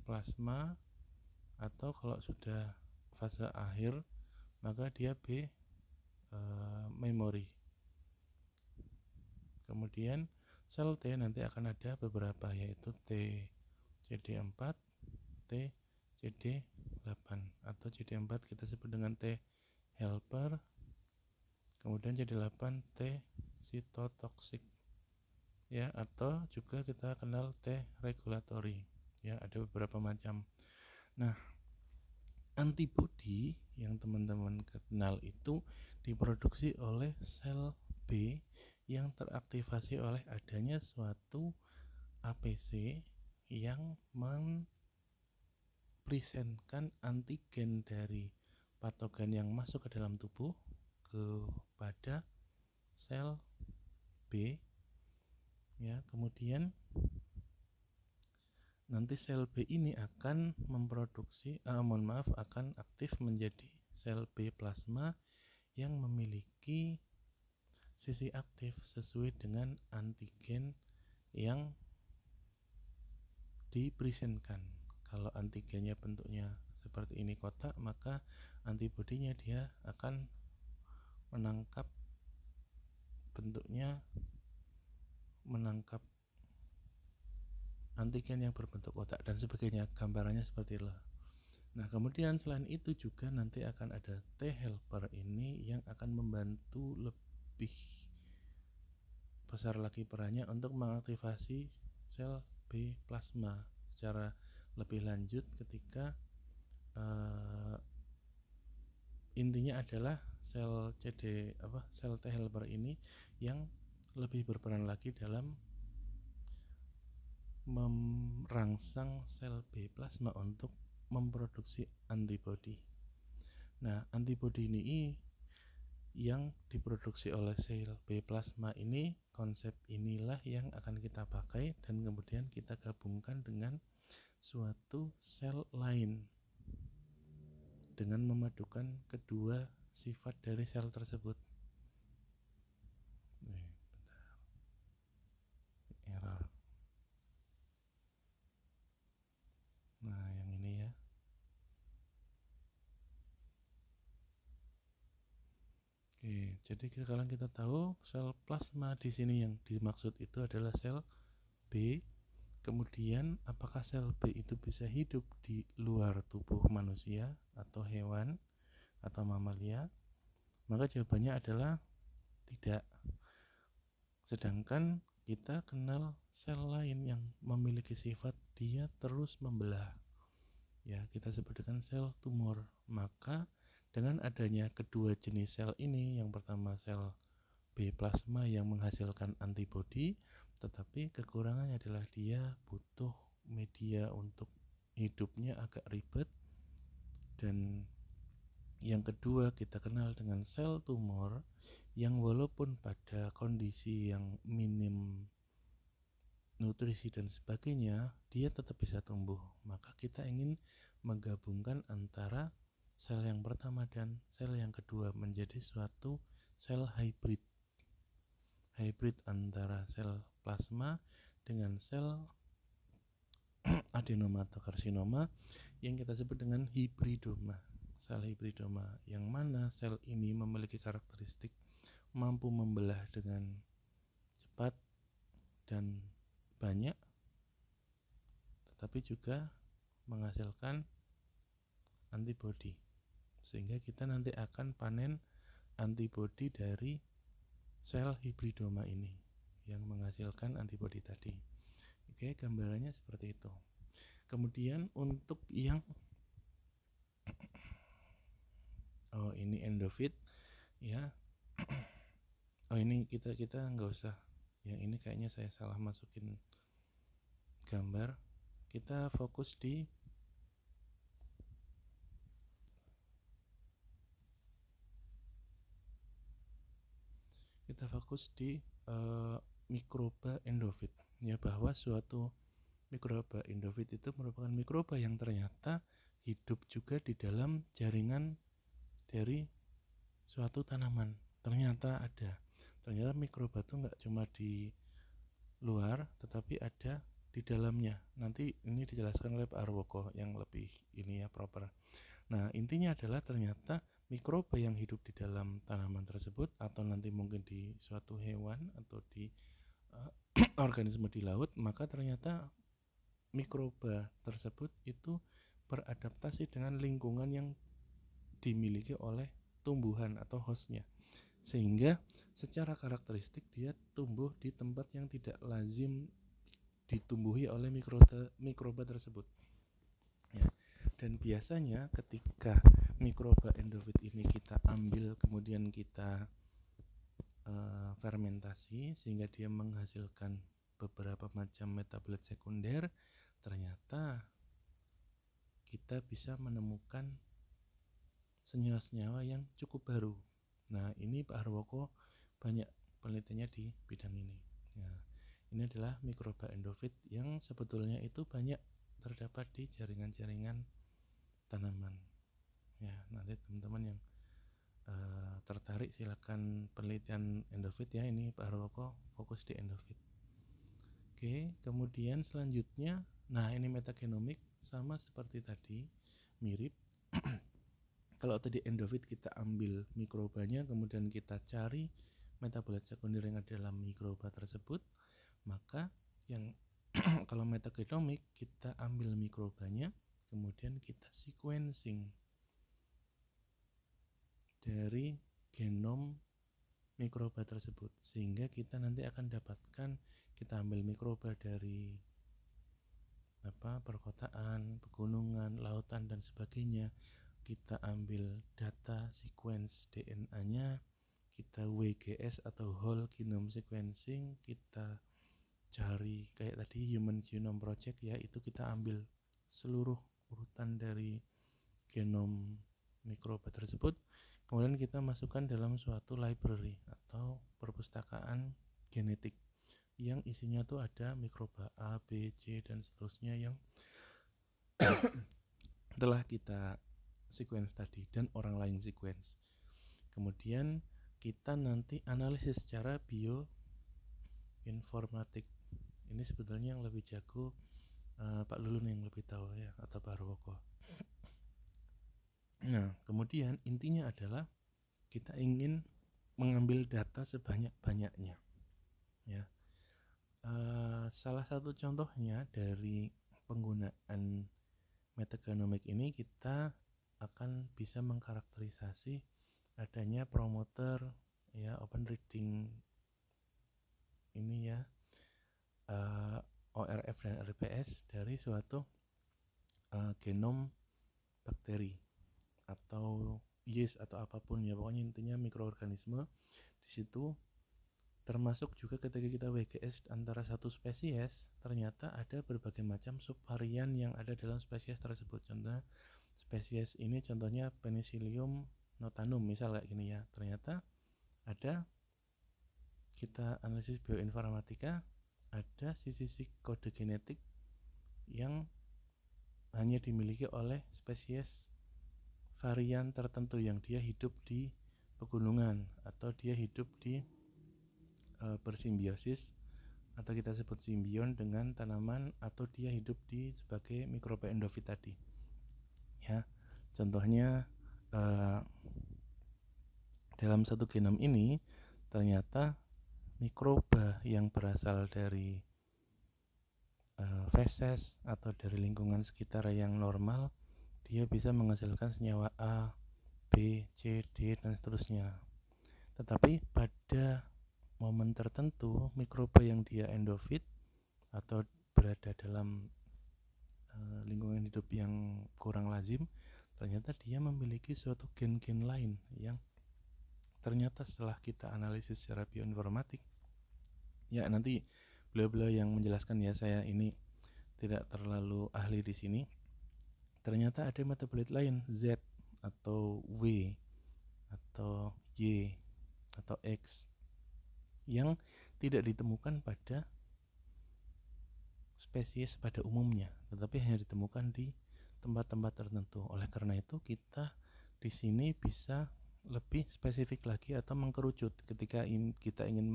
plasma, atau kalau sudah fase akhir maka dia B memori. Kemudian sel T nanti akan ada beberapa, yaitu T CD4, T CD8, atau CD4 kita sebut dengan T helper, kemudian CD8 T cytotoxic, ya, atau juga kita kenal T regulatory, ya, ada beberapa macam. Nah, antibodi yang teman-teman kenal itu diproduksi oleh sel B yang teraktivasi oleh adanya suatu APC yang mempresentkan antigen dari patogen yang masuk ke dalam tubuh kepada sel B, ya. Kemudian nanti sel B ini akan memproduksi akan aktif menjadi sel B plasma yang memiliki sisi aktif sesuai dengan antigen yang dipresentkan. Kalau antigennya bentuknya seperti ini kotak, maka antibodinya dia akan menangkap antigen yang berbentuk kotak dan sebagainya, gambarannya seperti itu. Nah, kemudian selain itu juga nanti akan ada T helper ini yang akan membantu lebih besar lagi perannya untuk mengaktifasi sel B plasma secara lebih lanjut ketika intinya adalah sel T helper ini yang lebih berperan lagi dalam merangsang sel B plasma untuk memproduksi antibodi. Nah, antibodi ini yang diproduksi oleh sel B plasma ini, konsep inilah yang akan kita pakai dan kemudian kita gabungkan dengan suatu sel lain dengan memadukan kedua sifat dari sel tersebut. Error. Nah, yang ini ya. Oke, jadi sekarang kita tahu sel plasma di sini yang dimaksud itu adalah sel B. Kemudian apakah sel B itu bisa hidup di luar tubuh manusia atau hewan atau mamalia? Maka jawabannya adalah tidak. Sedangkan kita kenal sel lain yang memiliki sifat dia terus membelah, ya, kita sebut dengan sel tumor. Maka dengan adanya kedua jenis sel ini, yang pertama sel B plasma yang menghasilkan antibodi, tetapi kekurangannya adalah dia butuh media untuk hidupnya agak ribet. Dan yang kedua kita kenal dengan sel tumor yang walaupun pada kondisi yang minim nutrisi dan sebagainya, dia tetap bisa tumbuh. Maka kita ingin menggabungkan antara sel yang pertama dan sel yang kedua menjadi suatu sel hybrid antara sel plasma dengan sel adenoma atau karsinoma yang kita sebut dengan hibridoma. Sel hibridoma yang mana sel ini memiliki karakteristik mampu membelah dengan cepat dan banyak, tetapi juga menghasilkan antibodi, sehingga kita nanti akan panen antibodi dari sel hibridoma ini yang menghasilkan antibodi tadi. Oke, gambarannya seperti itu. Kemudian untuk yang ini endofit, ya. Ini kita nggak usah. Yang ini kayaknya saya salah masukin gambar. Kita fokus di mikroba endofit. ya, bahwa suatu mikroba endofit itu merupakan mikroba yang ternyata hidup juga di dalam jaringan dari suatu tanaman. Ternyata mikroba itu nggak cuma di luar, tetapi ada di dalamnya. Nanti ini dijelaskan oleh Pak Arwoko yang lebih ini ya, proper. Nah, intinya adalah ternyata mikroba yang hidup di dalam tanaman tersebut, atau nanti mungkin di suatu hewan atau di organisme di laut, maka ternyata mikroba tersebut itu beradaptasi dengan lingkungan yang dimiliki oleh tumbuhan atau hostnya, sehingga secara karakteristik dia tumbuh di tempat yang tidak lazim ditumbuhi oleh mikroba tersebut ya. Dan biasanya ketika mikroba endofit ini kita ambil kemudian kita fermentasi sehingga dia menghasilkan beberapa macam metabolit sekunder, ternyata kita bisa menemukan senyawa-senyawa yang cukup baru. Nah, ini Pak Harwoko banyak penelitiannya di bidang ini. Nah, ini adalah mikroba endofit yang sebetulnya itu banyak terdapat di jaringan-jaringan tanaman. Ya, nanti teman-teman yang tertarik silakan penelitian endofit ya. Ini Pak Harwoko fokus di endofit. Oke, kemudian selanjutnya, nah ini metagenomik sama seperti tadi, mirip. Kalau tadi endofit kita ambil mikrobanya, kemudian kita cari metabolit sekunder yang ada dalam mikroba tersebut, maka yang kalau metagenomik kita ambil mikrobanya, kemudian kita sequencing dari genom mikroba tersebut, sehingga kita nanti akan dapatkan, kita ambil mikroba dari perkotaan, pegunungan, lautan dan sebagainya, kita ambil data sequence DNA-nya, kita WGS atau whole genome sequencing, kita cari kayak tadi Human Genome Project ya, itu kita ambil seluruh urutan dari genom mikroba tersebut, kemudian kita masukkan dalam suatu library atau perpustakaan genetik yang isinya tuh ada mikroba A, B, C dan seterusnya yang telah kita sequence tadi dan orang lain sequence. Kemudian kita nanti analisis secara bioinformatik. Ini sebetulnya yang lebih jago Pak Lulun yang lebih tahu ya, atau Pak Harwoko. Nah, kemudian intinya adalah kita ingin mengambil data sebanyak-banyaknya ya. Salah satu contohnya dari penggunaan metagenomik ini, kita akan bisa mengkarakterisasi adanya promoter ya, open reading ini ya, ORF dan RPS dari suatu genom bakteri atau yeast atau apapun ya, pokoknya intinya mikroorganisme. Di situ termasuk juga ketika kita WGS antara satu spesies, ternyata ada berbagai macam subvarian yang ada dalam spesies tersebut. Contohnya spesies ini contohnya Penicillium notanum misal kayak gini ya, ternyata ada, kita analisis bioinformatika, ada sisi kode genetik yang hanya dimiliki oleh spesies varian tertentu yang dia hidup di pegunungan atau dia hidup di bersimbiosis atau kita sebut simbion dengan tanaman, atau dia hidup di sebagai mikroba endofit tadi ya. Contohnya dalam satu genom ini ternyata mikroba yang berasal dari feses atau dari lingkungan sekitar yang normal, dia bisa menghasilkan senyawa A, B, C, D dan seterusnya. Tetapi pada momen tertentu, mikroba yang dia endofit atau berada dalam lingkungan hidup yang kurang lazim, ternyata dia memiliki suatu gen-gen lain yang ternyata setelah kita analisis secara bioinformatik ya, nanti beliau-beliau yang menjelaskan ya, saya ini tidak terlalu ahli di sini. Ternyata ada metabolit lain Z atau W atau Y atau X yang tidak ditemukan pada spesies pada umumnya, tetapi hanya ditemukan di tempat-tempat tertentu. Oleh karena itu kita di sini bisa lebih spesifik lagi atau mengkerucut ketika kita ingin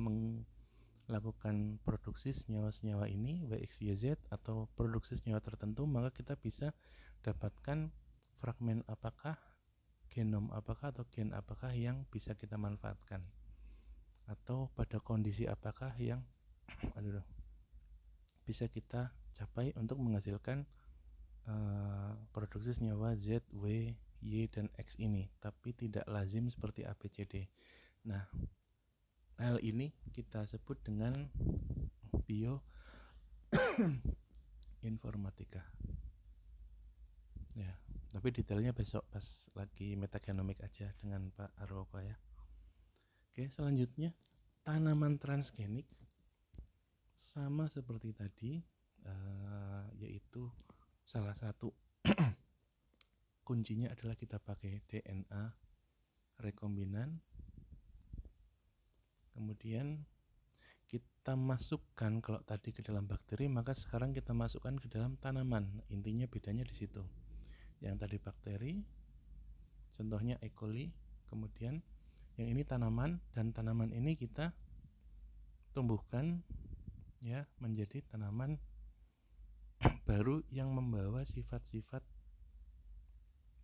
melakukan produksi senyawa-senyawa ini WXYZ atau produksi senyawa tertentu, maka kita bisa dapatkan fragmen apakah, genom apakah atau gen apakah yang bisa kita manfaatkan, atau pada kondisi apakah yang bisa kita capai untuk menghasilkan produksi senyawa Z, W, Y, dan X ini, tapi tidak lazim seperti ABCD. Nah, hal ini kita sebut dengan bioinformatika. Ya, tapi detailnya besok pas lagi metagenomik aja dengan Pak Arwoko ya. Oke, selanjutnya tanaman transgenik sama seperti tadi, yaitu salah satu kuncinya adalah kita pakai DNA rekombinan, kemudian kita masukkan, kalau tadi ke dalam bakteri, maka sekarang kita masukkan ke dalam tanaman. Intinya bedanya di situ. Yang tadi bakteri, contohnya E. coli, kemudian yang ini tanaman, dan tanaman ini kita tumbuhkan ya menjadi tanaman baru yang membawa sifat-sifat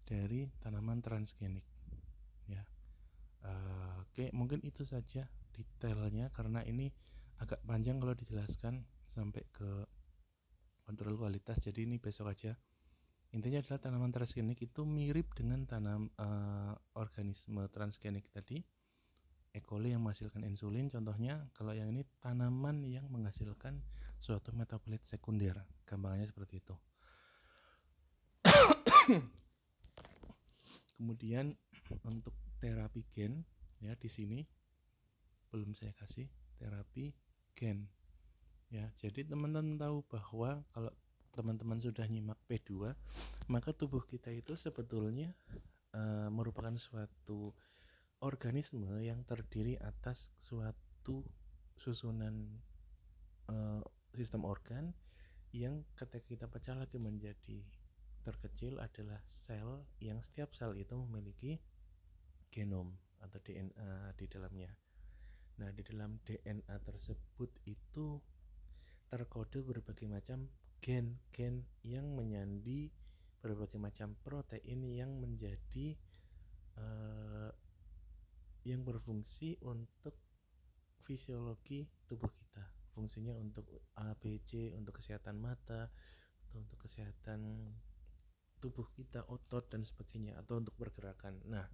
dari tanaman transgenik ya. Oke, mungkin itu saja detailnya karena ini agak panjang kalau dijelaskan sampai ke kontrol kualitas, jadi ini besok aja. Intinya adalah tanaman transgenik itu mirip dengan organisme transgenik tadi, E. coli yang menghasilkan insulin contohnya. Kalau yang ini tanaman yang menghasilkan suatu metabolit sekunder, gampangnya seperti itu. Kemudian untuk terapi gen ya, di sini belum saya kasih terapi gen ya. Jadi teman-teman tahu bahwa kalau teman-teman sudah nyimak P2, maka tubuh kita itu sebetulnya merupakan suatu organisme yang terdiri atas suatu susunan sistem organ yang ketika kita pecah lagi menjadi terkecil adalah sel, yang setiap sel itu memiliki genom atau DNA di dalamnya. Nah, di dalam DNA tersebut itu terkode berbagai macam gen-gen yang menyandi berbagai macam protein yang menjadi yang berfungsi untuk fisiologi tubuh kita. Fungsinya untuk A, B, C, untuk kesehatan mata, atau untuk kesehatan tubuh kita, otot dan sebagainya, atau untuk pergerakan. Nah,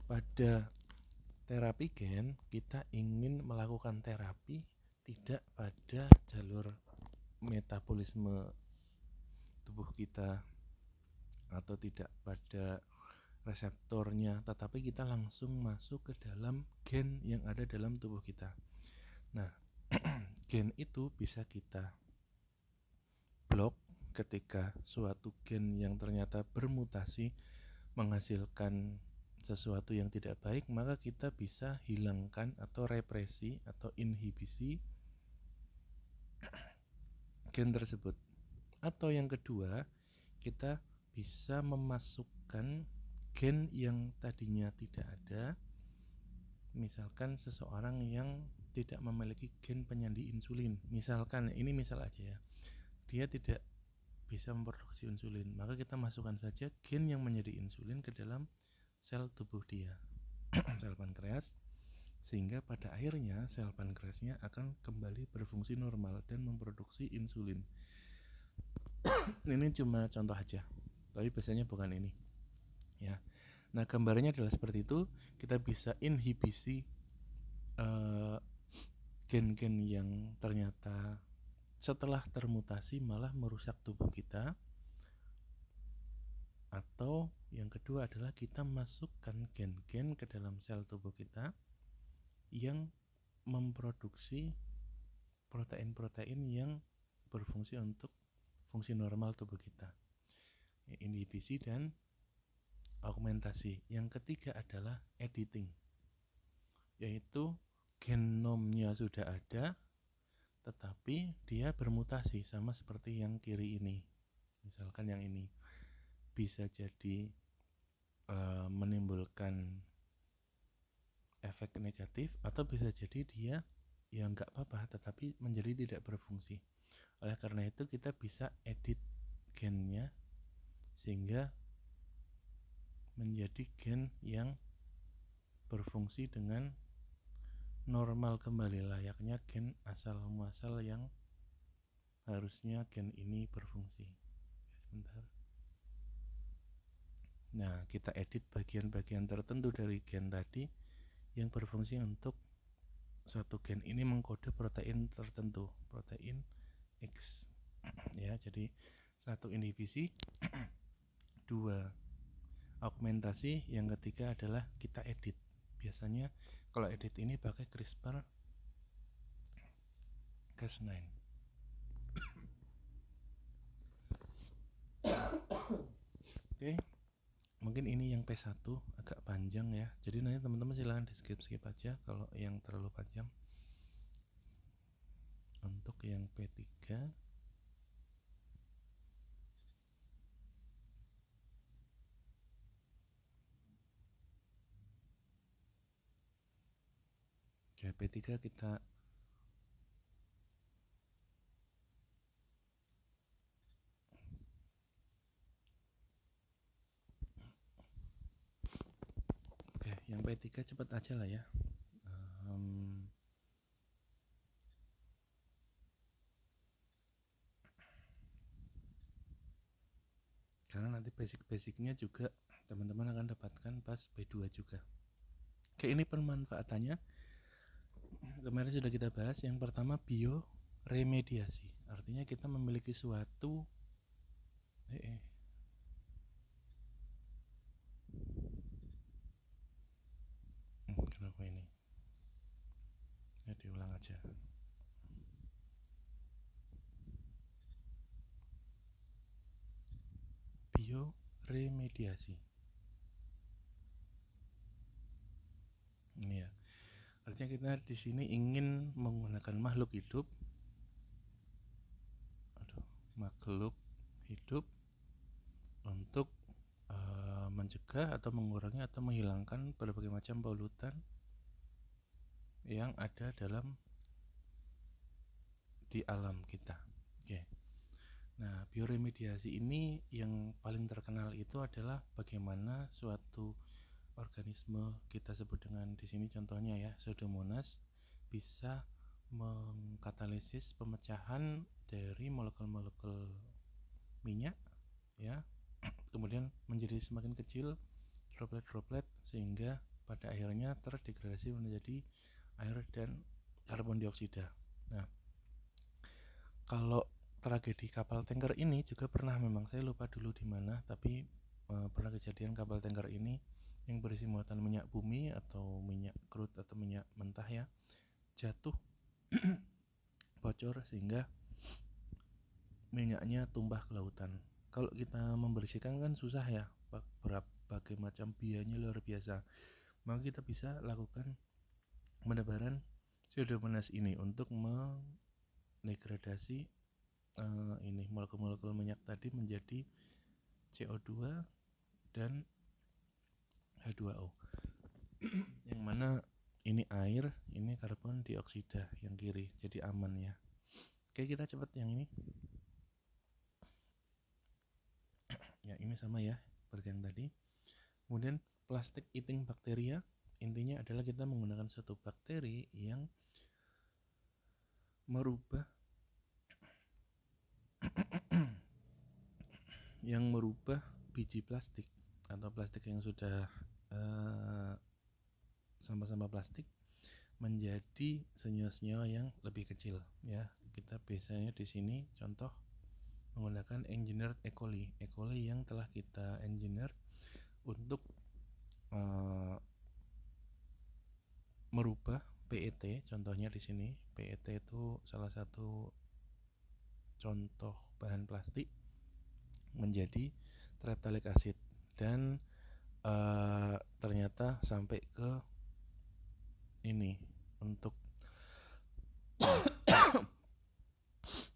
pada terapi gen kita ingin melakukan terapi tidak pada jalur metabolisme tubuh kita atau tidak pada reseptornya, tetapi kita langsung masuk ke dalam gen yang ada dalam tubuh kita. Nah, gen itu bisa kita blok ketika suatu gen yang ternyata bermutasi menghasilkan sesuatu yang tidak baik, maka kita bisa hilangkan atau represi atau inhibisi gen tersebut. Atau yang kedua, kita bisa memasukkan gen yang tadinya tidak ada. Misalkan seseorang yang tidak memiliki gen penyandi insulin, misalkan ini misal aja ya, dia tidak bisa memproduksi insulin, maka kita masukkan saja gen yang menjadi insulin ke dalam sel tubuh dia, sel pankreas, sehingga pada akhirnya sel pankreasnya akan kembali berfungsi normal dan memproduksi insulin. Ini cuma contoh aja, tapi biasanya bukan ini ya. Nah, gambarnya adalah seperti itu. Kita bisa inhibisi gen-gen yang ternyata setelah termutasi malah merusak tubuh kita. Atau yang kedua adalah kita masukkan gen-gen ke dalam sel tubuh kita yang memproduksi protein-protein yang berfungsi untuk fungsi normal tubuh kita. Inhibisi dan augmentasi. Yang ketiga adalah editing, yaitu genomnya sudah ada tetapi dia bermutasi sama seperti yang kiri ini. Misalkan yang ini bisa jadi menimbulkan efek negatif, atau bisa jadi dia ya nggak apa-apa tetapi menjadi tidak berfungsi. Oleh karena itu kita bisa edit gennya sehingga menjadi gen yang berfungsi dengan normal kembali, layaknya gen asal muasal yang harusnya gen ini berfungsi. Sebentar. Nah, kita edit bagian-bagian tertentu dari gen tadi yang berfungsi untuk satu gen ini mengkode protein tertentu, protein X. Ya, jadi satu inhibisi, dua augmentasi, yang ketiga adalah kita edit. Biasanya kalau edit ini pakai CRISPR Cas9. Oke, mungkin ini yang P1 agak panjang ya, jadi nanti teman-teman silahkan di skip aja kalau yang terlalu panjang. Untuk yang P3 ya, P3 kita yang P3 cepat aja lah ya. Karena nanti basic-basicnya juga teman-teman akan dapatkan pas P2 juga. Oke, ini pemanfaatannya kemarin sudah kita bahas. Yang pertama, bioremediasi, artinya kita memiliki suatu kenapa ini ya, diulang aja. Bioremediasi ini ya, artinya kita di sini ingin menggunakan makhluk hidup untuk mencegah atau mengurangi atau menghilangkan berbagai macam polutan yang ada di alam kita. Oke. Nah, bioremediasi ini yang paling terkenal itu adalah bagaimana suatu organisme, kita sebut dengan di sini contohnya ya, Pseudomonas, bisa mengkatalisis pemecahan dari molekul-molekul minyak ya, kemudian menjadi semakin kecil droplet-droplet sehingga pada akhirnya terdegradasi menjadi air dan karbon dioksida. Nah, kalau tragedi kapal tanker ini juga pernah, memang saya lupa dulu di mana, tapi pernah kejadian kapal tanker ini yang berisi muatan minyak bumi atau minyak crude atau minyak mentah ya, jatuh bocor sehingga minyaknya tumpah ke lautan. Kalau kita membersihkan kan susah ya, berbagai macam biayanya luar biasa. Maka kita bisa lakukan penebaran Pseudomonas ini untuk mendegradasi ini molekul-molekul minyak tadi menjadi CO2 dan H2O. Yang mana ini air, ini karbon dioksida yang kiri, jadi aman ya. Oke, kita cepat yang ini. Ya, ini sama ya seperti yang tadi. Kemudian plastic eating bacteria, intinya adalah kita menggunakan suatu bakteri yang merubah biji plastik atau plastik yang sudah sampah-sampah plastik menjadi senyawa-senyawa yang lebih kecil ya. Kita biasanya di sini contoh menggunakan engineered E. coli yang telah kita engineer untuk merubah PET. Contohnya di sini PET itu salah satu contoh bahan plastik menjadi terephthalic acid, dan ternyata sampai ke ini untuk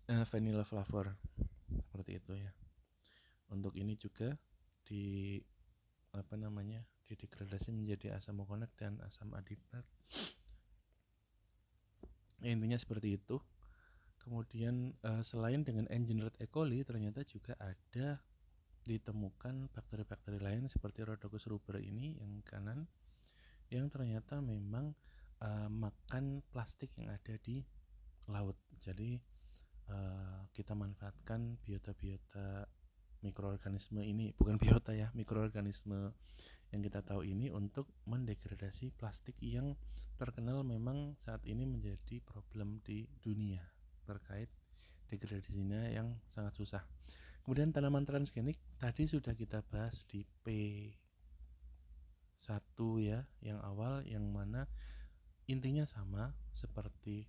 vanilla flavor seperti itu ya. Untuk ini juga di didegradasi menjadi asam okonak dan asam adiprat. Intinya seperti itu. Kemudian selain dengan engineered E. coli, ternyata juga ada ditemukan bakteri-bakteri lain seperti Rhodokus ruber ini yang kanan, yang ternyata memang makan plastik yang ada di laut. Jadi kita manfaatkan biota mikroorganisme ini, bukan biota ya, mikroorganisme yang kita tahu ini untuk mendegradasi plastik yang terkenal memang saat ini menjadi problem di dunia terkait degradasinya yang sangat susah. Kemudian tanaman transgenik tadi sudah kita bahas di P1 ya, yang awal, yang mana intinya sama seperti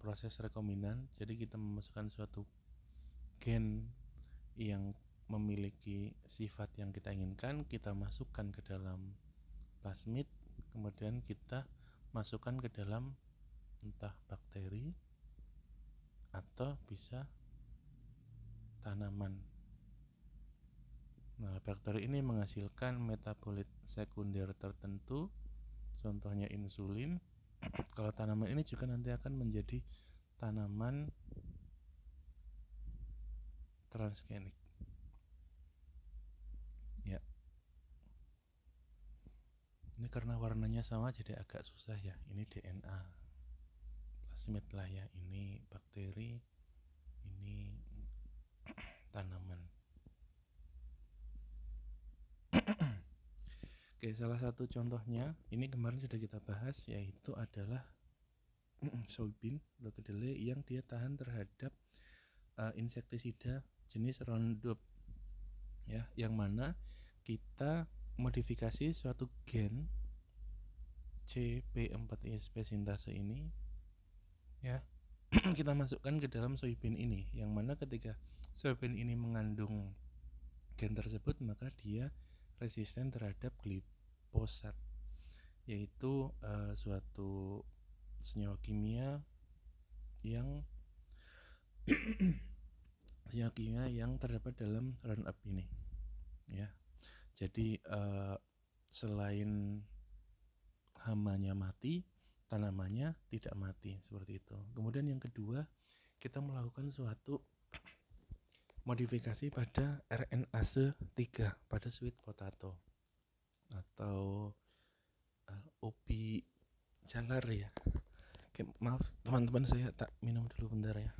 proses rekombinan. Jadi kita memasukkan suatu gen yang memiliki sifat yang kita inginkan, kita masukkan ke dalam plasmid, kemudian kita masukkan ke dalam entah bakteri atau bisa tanaman. Nah, bakteri ini menghasilkan metabolit sekunder tertentu, contohnya insulin. Kalau tanaman ini juga nanti akan menjadi tanaman transgenik. Ya. Ini karena warnanya sama jadi agak susah ya. Ini DNA plasmid lah ya. Ini bakteri, ini tanaman. Oke, salah satu contohnya ini kemarin sudah kita bahas, yaitu adalah soybean atau kedelai yang dia tahan terhadap insektisida jenis Roundup ya, yang mana kita modifikasi suatu gen CP4ISP sintase ini ya, kita masukkan ke dalam soybean ini, yang mana ketika soybean ini mengandung gen tersebut maka dia resisten terhadap glifosat, yaitu suatu senyawa kimia yang terdapat dalam Roundup ini ya. Jadi selain hamanya mati, tanamannya tidak mati, seperti itu. Kemudian yang kedua, kita melakukan suatu modifikasi pada RNase 3 pada sweet potato atau ubi jalar ya. Oke, maaf teman-teman, saya tak minum dulu bentar ya.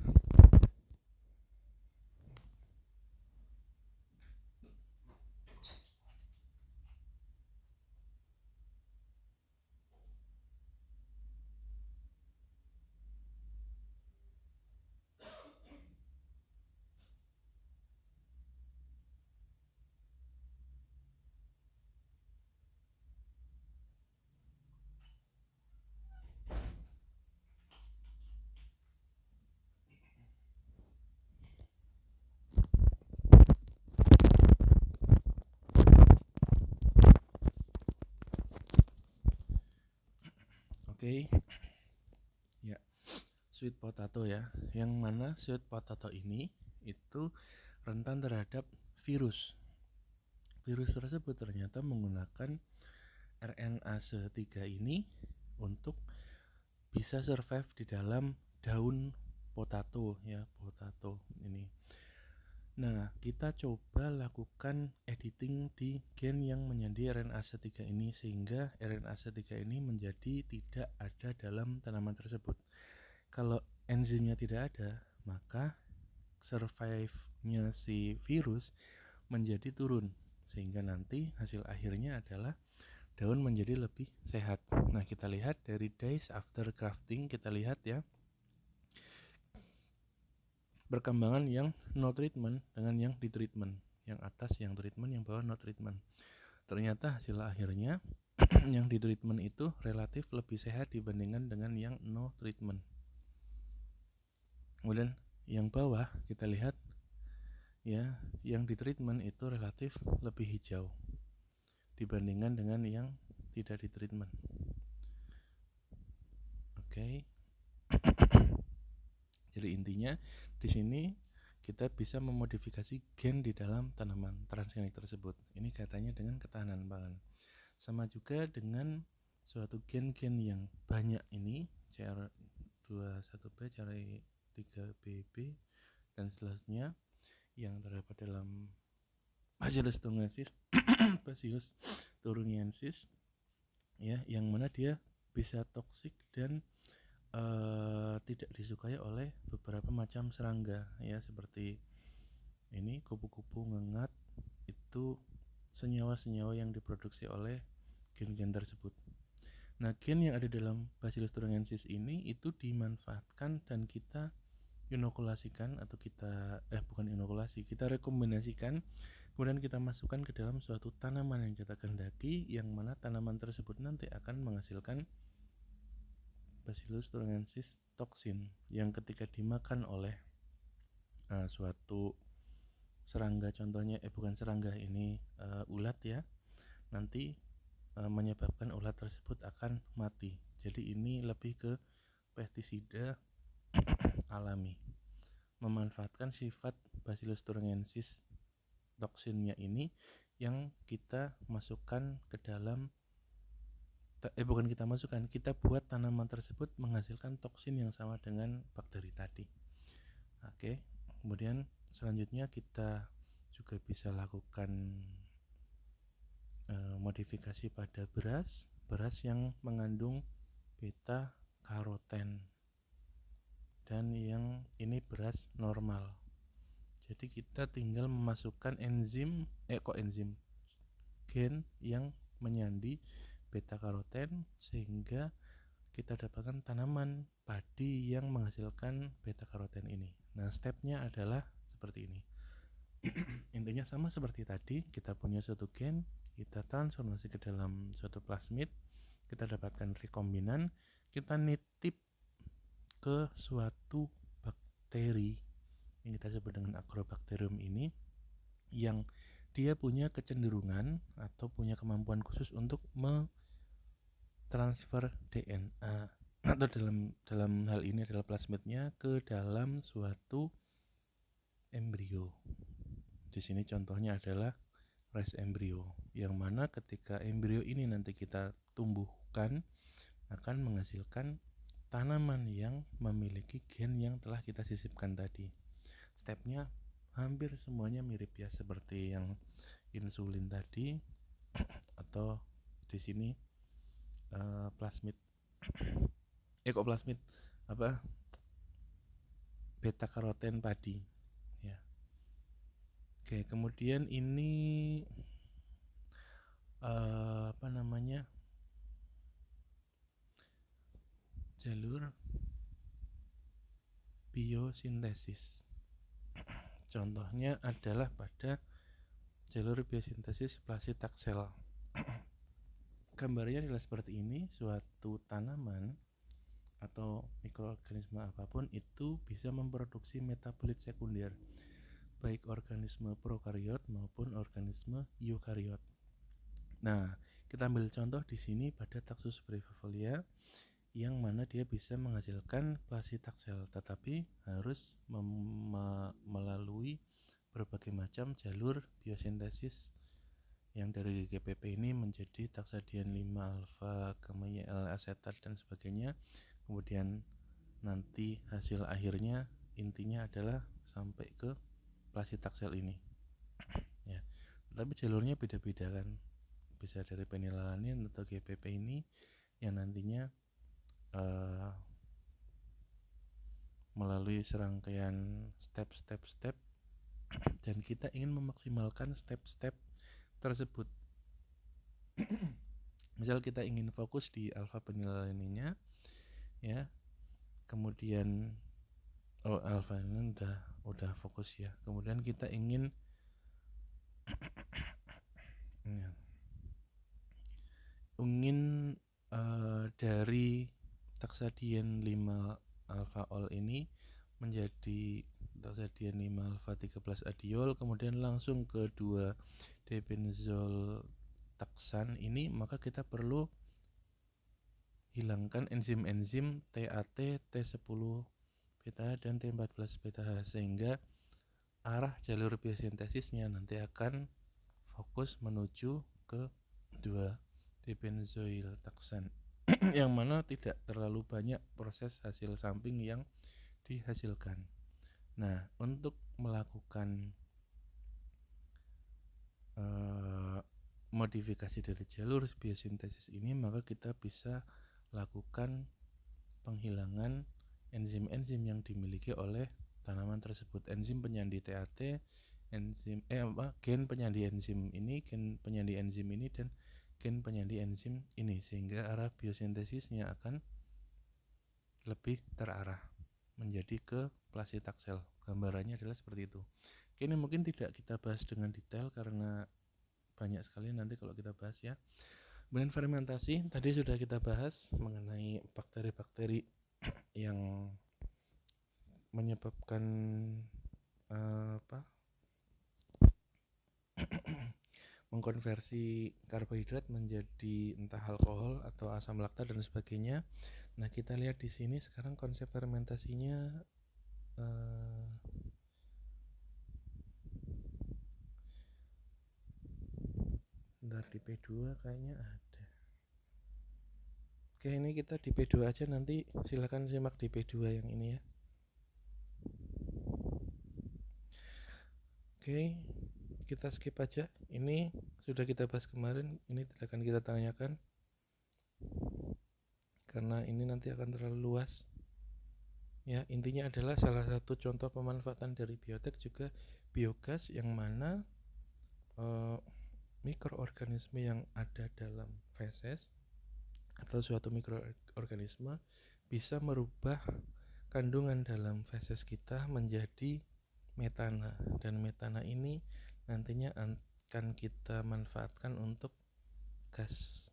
Oke. Ya, sweet potato ya. Yang mana sweet potato ini itu rentan terhadap virus. Virus tersebut ternyata menggunakan RNase 3 ini untuk bisa survive di dalam daun potato ya, potato ini. Nah, kita coba lakukan editing di gen yang menjadi RNase 3 ini, sehingga RNase 3 ini menjadi tidak ada dalam tanaman tersebut. Kalau enzimnya tidak ada, maka survive-nya si virus menjadi turun, sehingga nanti hasil akhirnya adalah daun menjadi lebih sehat. Nah, kita lihat dari days after grafting, kita lihat ya, perkembangan yang no treatment dengan yang di treatment. Yang atas yang treatment, yang bawah no treatment. Ternyata hasil akhirnya yang di treatment itu relatif lebih sehat dibandingkan dengan yang no treatment. Kemudian yang bawah kita lihat ya, yang di treatment itu relatif lebih hijau dibandingkan dengan yang tidak di treatment. Oke. Jadi intinya di sini kita bisa memodifikasi gen di dalam tanaman transgenik tersebut. Ini kaitannya dengan ketahanan pangan. Sama juga dengan suatu gen-gen yang banyak ini, CR21B, CR3BB dan seterusnya yang terdapat dalam Bacillus thuringiensis, Bacillus thuringiensis, ya, yang mana dia bisa toksik dan tidak disukai oleh beberapa macam serangga, ya, seperti ini kupu-kupu ngengat, itu senyawa-senyawa yang diproduksi oleh gen-gen tersebut. Nah, gen yang ada dalam Bacillus thuringiensis ini itu dimanfaatkan dan kita inokulasikan, atau kita bukan inokulasi, kita rekombinasikan, kemudian kita masukkan ke dalam suatu tanaman yang kita kehendaki, yang mana tanaman tersebut nanti akan menghasilkan Bacillus thuringiensis toksin yang ketika dimakan oleh suatu serangga, contohnya bukan serangga, ini ulat, ya, nanti menyebabkan ulat tersebut akan mati. Jadi ini lebih ke pestisida alami, memanfaatkan sifat Bacillus thuringiensis toksinnya ini yang kita masukkan ke dalam bukan kita masukkan, kita buat tanaman tersebut menghasilkan toksin yang sama dengan bakteri tadi. Oke, kemudian selanjutnya kita juga bisa lakukan modifikasi pada beras yang mengandung beta karoten, dan yang ini beras normal. Jadi kita tinggal memasukkan gen yang menyandi beta karoten, sehingga kita dapatkan tanaman padi yang menghasilkan beta karoten ini. Nah, stepnya adalah seperti ini. Intinya sama seperti tadi, kita punya suatu gen, kita transformasi ke dalam suatu plasmid, kita dapatkan rekombinan, kita nitip ke suatu bakteri yang kita sebut dengan Agrobacterium ini, yang dia punya kecenderungan atau punya kemampuan khusus untuk transfer DNA, atau dalam hal ini adalah plasmidnya, ke dalam suatu embrio. Di sini contohnya adalah rice embrio, yang mana ketika embrio ini nanti kita tumbuhkan akan menghasilkan tanaman yang memiliki gen yang telah kita sisipkan tadi. Stepnya hampir semuanya mirip, ya, seperti yang insulin tadi atau di sini plasmid plasmid beta karoten padi, ya. Oke, kemudian ini jalur biosintesis. Contohnya adalah pada jalur biosintesis Placitaxel. Gambarnya adalah seperti ini. Suatu tanaman atau mikroorganisme apapun itu bisa memproduksi metabolit sekunder, baik organisme prokariot maupun organisme eukariot. Nah, kita ambil contoh di sini pada Taxus brevifolia, yang mana dia bisa menghasilkan Placitaxel, tetapi harus melalui berbagai macam jalur biosintesis yang dari GPP ini menjadi taxadian 5 alfa, kemudian L-asetat dan sebagainya. Kemudian nanti hasil akhirnya intinya adalah sampai ke Placitaxel ini, ya. Tapi jalurnya beda-beda, kan, bisa dari penilalanin atau GPP ini yang nantinya melalui serangkaian step, dan kita ingin memaksimalkan step-step tersebut. Misal kita ingin fokus di alfa penilalaninnya, ya, kemudian alfa ini udah fokus, ya. Kemudian kita ingin dari taxadian 5 alfa ol ini menjadi taxadian 5 alfa 13 adiol, kemudian langsung ke 2 dibenzol taksan ini, maka kita perlu hilangkan enzim-enzim TAT, T10 beta A dan T14 beta H, sehingga arah jalur biosintesisnya nanti akan fokus menuju ke 2 dibenzoil taksan yang mana tidak terlalu banyak proses hasil samping yang dihasilkan. Nah, untuk melakukan modifikasi dari jalur biosintesis ini, maka kita bisa lakukan penghilangan enzim-enzim yang dimiliki oleh tanaman tersebut. Enzim penyandi TAT, gen penyandi enzim ini, gen penyandi enzim ini, dan gen penyandi enzim ini, sehingga arah biosintesisnya akan lebih terarah menjadi ke plasitaksel. Gambarannya adalah seperti itu. Oke, ini mungkin tidak kita bahas dengan detail karena banyak sekali nanti kalau kita bahas ya. Kemudian fermentasi tadi sudah kita bahas mengenai bakteri-bakteri yang menyebabkan mengkonversi karbohidrat menjadi entah alkohol atau asam laktat dan sebagainya. Nah, kita lihat di sini sekarang konsep fermentasinya bentar, di P2 kayaknya ada. Oke, ini kita di P2 aja, nanti silakan simak di P2 yang ini ya. Oke, kita skip aja. Ini sudah kita bahas kemarin, ini tidak akan kita tanyakan karena ini nanti akan terlalu luas. Ya, intinya adalah salah satu contoh pemanfaatan dari biotek juga biogas, yang mana mikroorganisme yang ada dalam feses atau suatu mikroorganisme bisa merubah kandungan dalam feses kita menjadi metana, dan metana ini nantinya akan kita manfaatkan untuk gas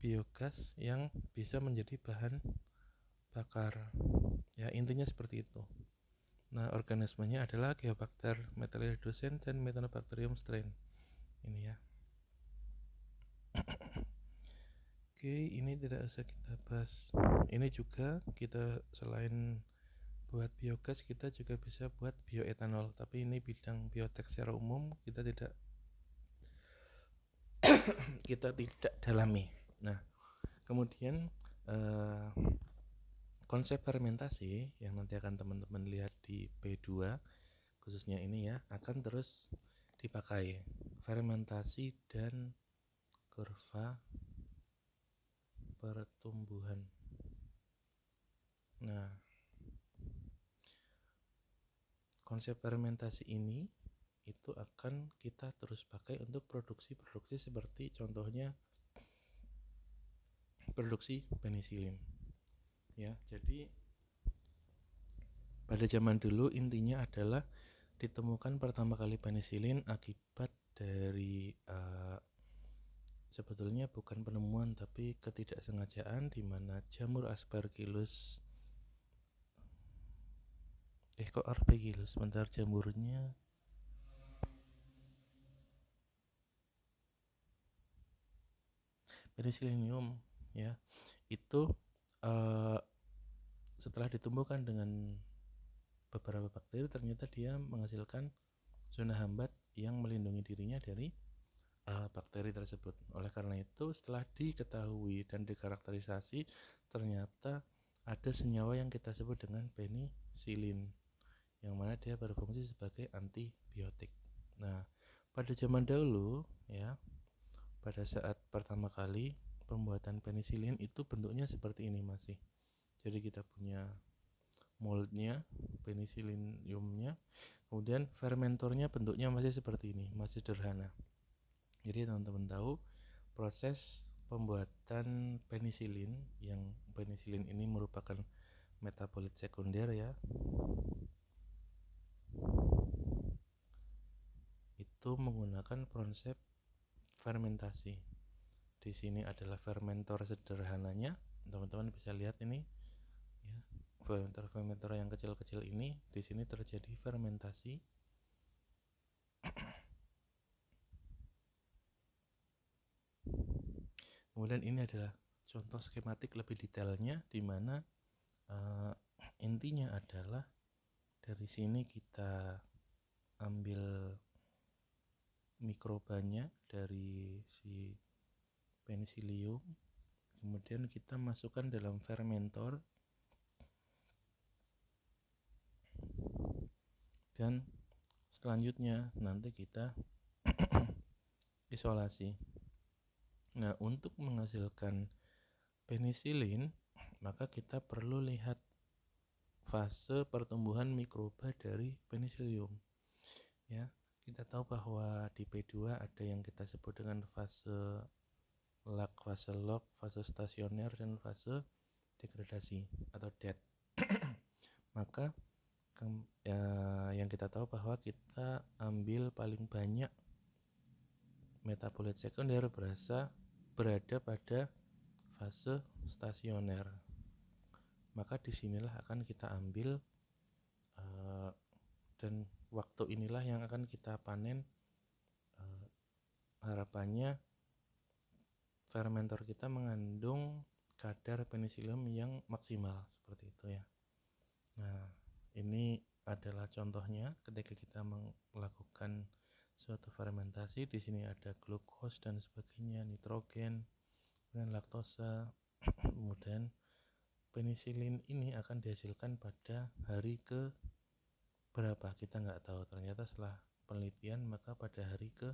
biogas yang bisa menjadi bahan bakar. Ya, intinya seperti itu. Nah, organismenya adalah Geobacter metalloidosen dan Methanobacterium strain. Ini ya. Oke, ini tidak usah kita bahas. Ini juga kita selain buat biogas, kita juga bisa buat bioetanol, tapi ini bidang biotek secara umum, kita tidak dalami. Nah, kemudian konsep fermentasi yang nanti akan teman-teman lihat di P2 khususnya ini ya, akan terus dipakai. Fermentasi dan kurva pertumbuhan. Nah, konsep fermentasi ini itu akan kita terus pakai untuk produksi-produksi seperti contohnya produksi penisilin. Ya, jadi pada zaman dulu intinya adalah ditemukan pertama kali penisilin akibat dari sebetulnya bukan penemuan tapi ketidaksengajaan, di mana jamur Aspergillus kok Aspergillus, sebentar, jamurnya Penicillium ya, itu setelah ditumbuhkan dengan beberapa bakteri, ternyata dia menghasilkan zona hambat yang melindungi dirinya dari bakteri tersebut. Oleh karena itu, setelah diketahui dan dikarakterisasi, ternyata ada senyawa yang kita sebut dengan penisilin, yang mana dia berfungsi sebagai antibiotik. Nah, pada zaman dahulu ya, pada saat pertama kali pembuatan penisilin itu bentuknya seperti ini masih. Jadi kita punya moldnya, penicilliumnya, kemudian fermentornya bentuknya masih seperti ini, masih sederhana. Jadi teman-teman tahu proses pembuatan penisilin, yang penisilin ini merupakan metabolit sekunder ya, itu menggunakan konsep fermentasi. Di sini adalah fermentor sederhananya, teman-teman bisa lihat ini ya, fermentor yang kecil-kecil ini. Di sini terjadi fermentasi. Kemudian ini adalah contoh skematik lebih detailnya, di mana intinya adalah dari sini kita ambil mikrobanya dari si penicillium, kemudian kita masukkan dalam fermentor, dan selanjutnya nanti kita isolasi. Nah, untuk menghasilkan penisilin, maka kita perlu lihat fase pertumbuhan mikroba dari penicillium. Ya, kita tahu bahwa di P2 ada yang kita sebut dengan fase log, fase stasioner, dan fase degradasi atau dead. Maka yang kita tahu bahwa kita ambil paling banyak metabolit sekunder berada pada fase stasioner. Maka disinilah akan kita ambil dan waktu inilah yang akan kita panen. Harapannya fermentor kita mengandung kadar penicillium yang maksimal, seperti itu ya. Nah, ini adalah contohnya ketika kita melakukan suatu fermentasi. Di sini ada glukos dan sebagainya, nitrogen, dan laktosa. Kemudian penisilin ini akan dihasilkan pada hari ke berapa kita nggak tahu. Ternyata setelah penelitian maka pada hari ke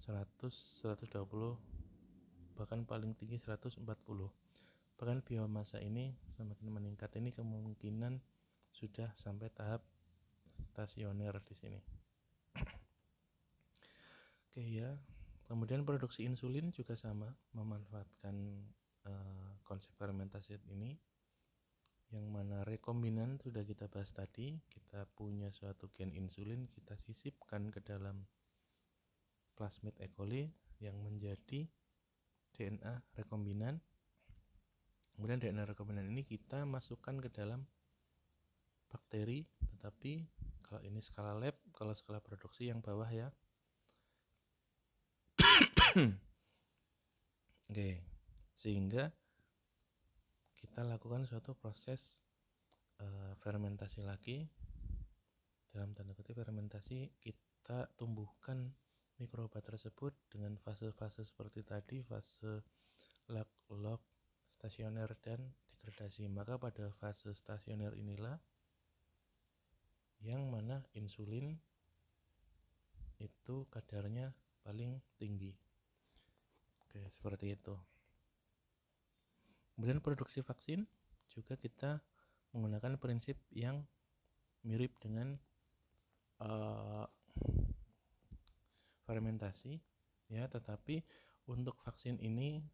100, 120, bahkan paling tinggi 140. Bahkan biomasa ini semakin meningkat, ini kemungkinan sudah sampai tahap stasioner di sini. Oke ya. Kemudian produksi insulin juga sama, memanfaatkan konsep fermentasi ini, yang mana rekombinan sudah kita bahas tadi. Kita punya suatu gen insulin, kita sisipkan ke dalam plasmid E. coli yang menjadi DNA rekombinan. Kemudian DNA rekombinan ini kita masukkan ke dalam bakteri, tetapi kalau ini skala lab, kalau skala produksi yang bawah ya. Oke, sehingga kita lakukan suatu proses fermentasi lagi. Dalam tanda kutip fermentasi, kita tumbuhkan mikroba tersebut dengan fase-fase seperti tadi, fase log, stasioner, dan degradasi. Maka pada fase stasioner inilah yang mana insulin itu kadarnya paling tinggi. Oke, seperti itu. Kemudian produksi vaksin juga kita menggunakan prinsip yang mirip dengan fermentasi ya, tetapi untuk vaksin ini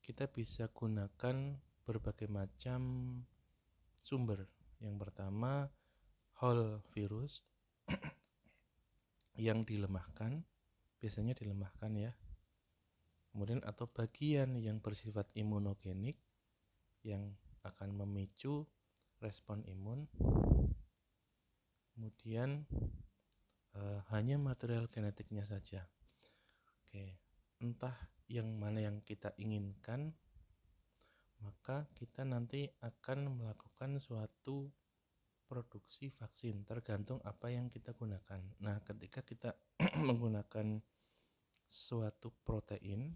kita bisa gunakan berbagai macam sumber. Yang pertama, whole virus yang dilemahkan, biasanya dilemahkan ya. Kemudian atau bagian yang bersifat imunogenik yang akan memicu respon imun. Kemudian hanya material genetiknya saja. Oke, entah yang mana yang kita inginkan, maka kita nanti akan melakukan suatu produksi vaksin tergantung apa yang kita gunakan. Nah, ketika kita menggunakan suatu protein,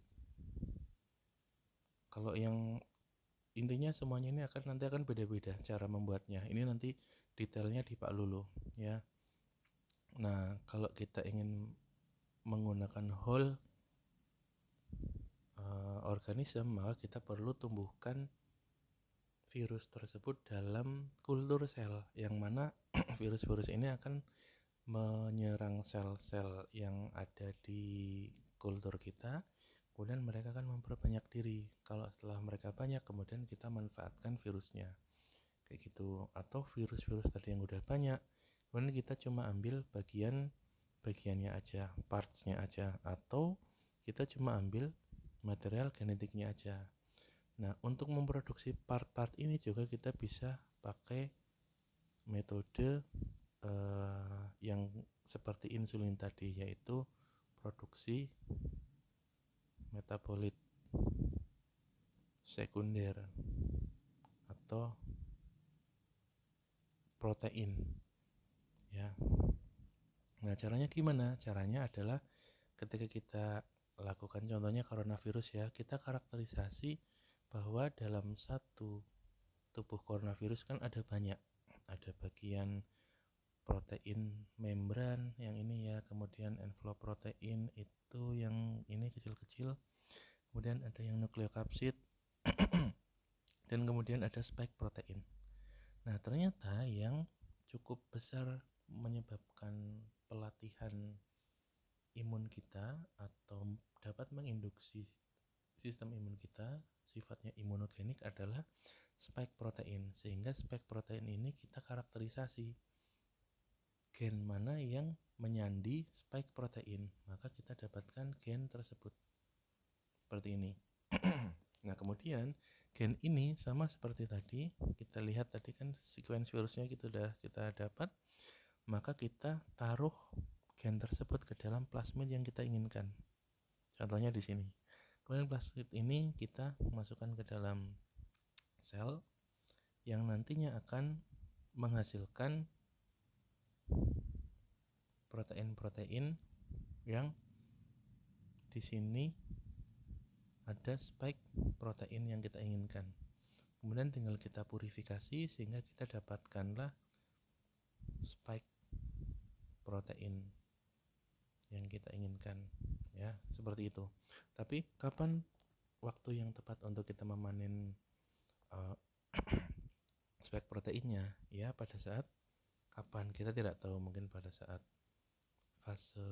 kalau yang intinya semuanya ini nanti akan beda-beda cara membuatnya. Ini nanti detailnya di Pak Lulu ya. Nah, kalau kita ingin menggunakan whole organisme, maka kita perlu tumbuhkan virus tersebut dalam kultur sel, yang mana virus-virus ini akan menyerang sel-sel yang ada di kultur kita. Kemudian mereka akan memperbanyak diri. Kalau setelah mereka banyak, kemudian kita manfaatkan virusnya kayak gitu. Atau virus-virus tadi yang udah banyak, kemudian kita cuma ambil bagiannya aja, partsnya aja, atau kita cuma ambil material genetiknya aja. Nah, untuk memproduksi part-part ini juga kita bisa pakai metode yang seperti insulin tadi, yaitu produksi metabolit sekunder. atau protein ya. Nah, caranya gimana? Caranya adalah ketika kita lakukan contohnya coronavirus ya, kita karakterisasi bahwa dalam satu tubuh coronavirus kan ada banyak, ada bagian protein membran yang ini ya, kemudian envelop protein itu yang ini kecil-kecil, kemudian ada yang nukleokapsid dan kemudian ada spike protein. Nah, ternyata yang cukup besar menyebabkan pelatihan imun kita atau dapat menginduksi sistem imun kita sifatnya imunogenik adalah spike protein. Sehingga spike protein ini kita karakterisasi gen mana yang menyandi spike protein, maka kita dapatkan gen tersebut seperti ini. Nah, kemudian gen ini sama seperti tadi, kita lihat tadi kan sequence virusnya kita dapat, maka kita taruh gen tersebut ke dalam plasmid yang kita inginkan. Contohnya di sini. Kemudian plasmid ini kita masukkan ke dalam sel yang nantinya akan menghasilkan protein-protein yang di sini ada spike protein yang kita inginkan. Kemudian tinggal kita purifikasi sehingga kita dapatkanlah spike protein yang kita inginkan ya, seperti itu. Tapi kapan waktu yang tepat untuk kita memanen spike proteinnya? Ya, pada saat kapan kita tidak tahu, mungkin pada saat fase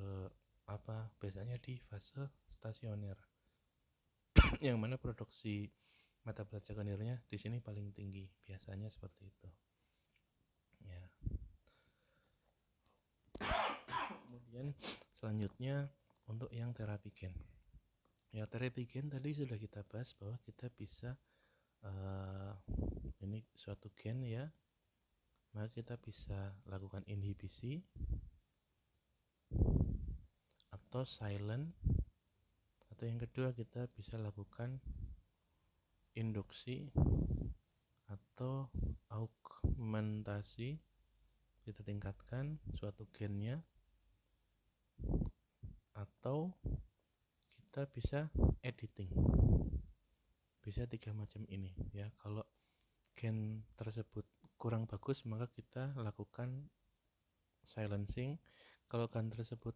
apa, biasanya di fase stasioner yang mana produksi metabolit sekundernya di sini paling tinggi, biasanya seperti itu ya. Kemudian selanjutnya untuk yang terapi gen ya, terapi gen tadi sudah kita bahas bahwa kita bisa ini suatu gen ya, maka kita bisa lakukan inhibisi atau silent, atau yang kedua kita bisa lakukan induksi atau augmentasi, kita tingkatkan suatu gennya, atau kita bisa editing. Bisa 3 macam ini ya. Kalau gen tersebut kurang bagus maka kita lakukan silencing. Kalau gen tersebut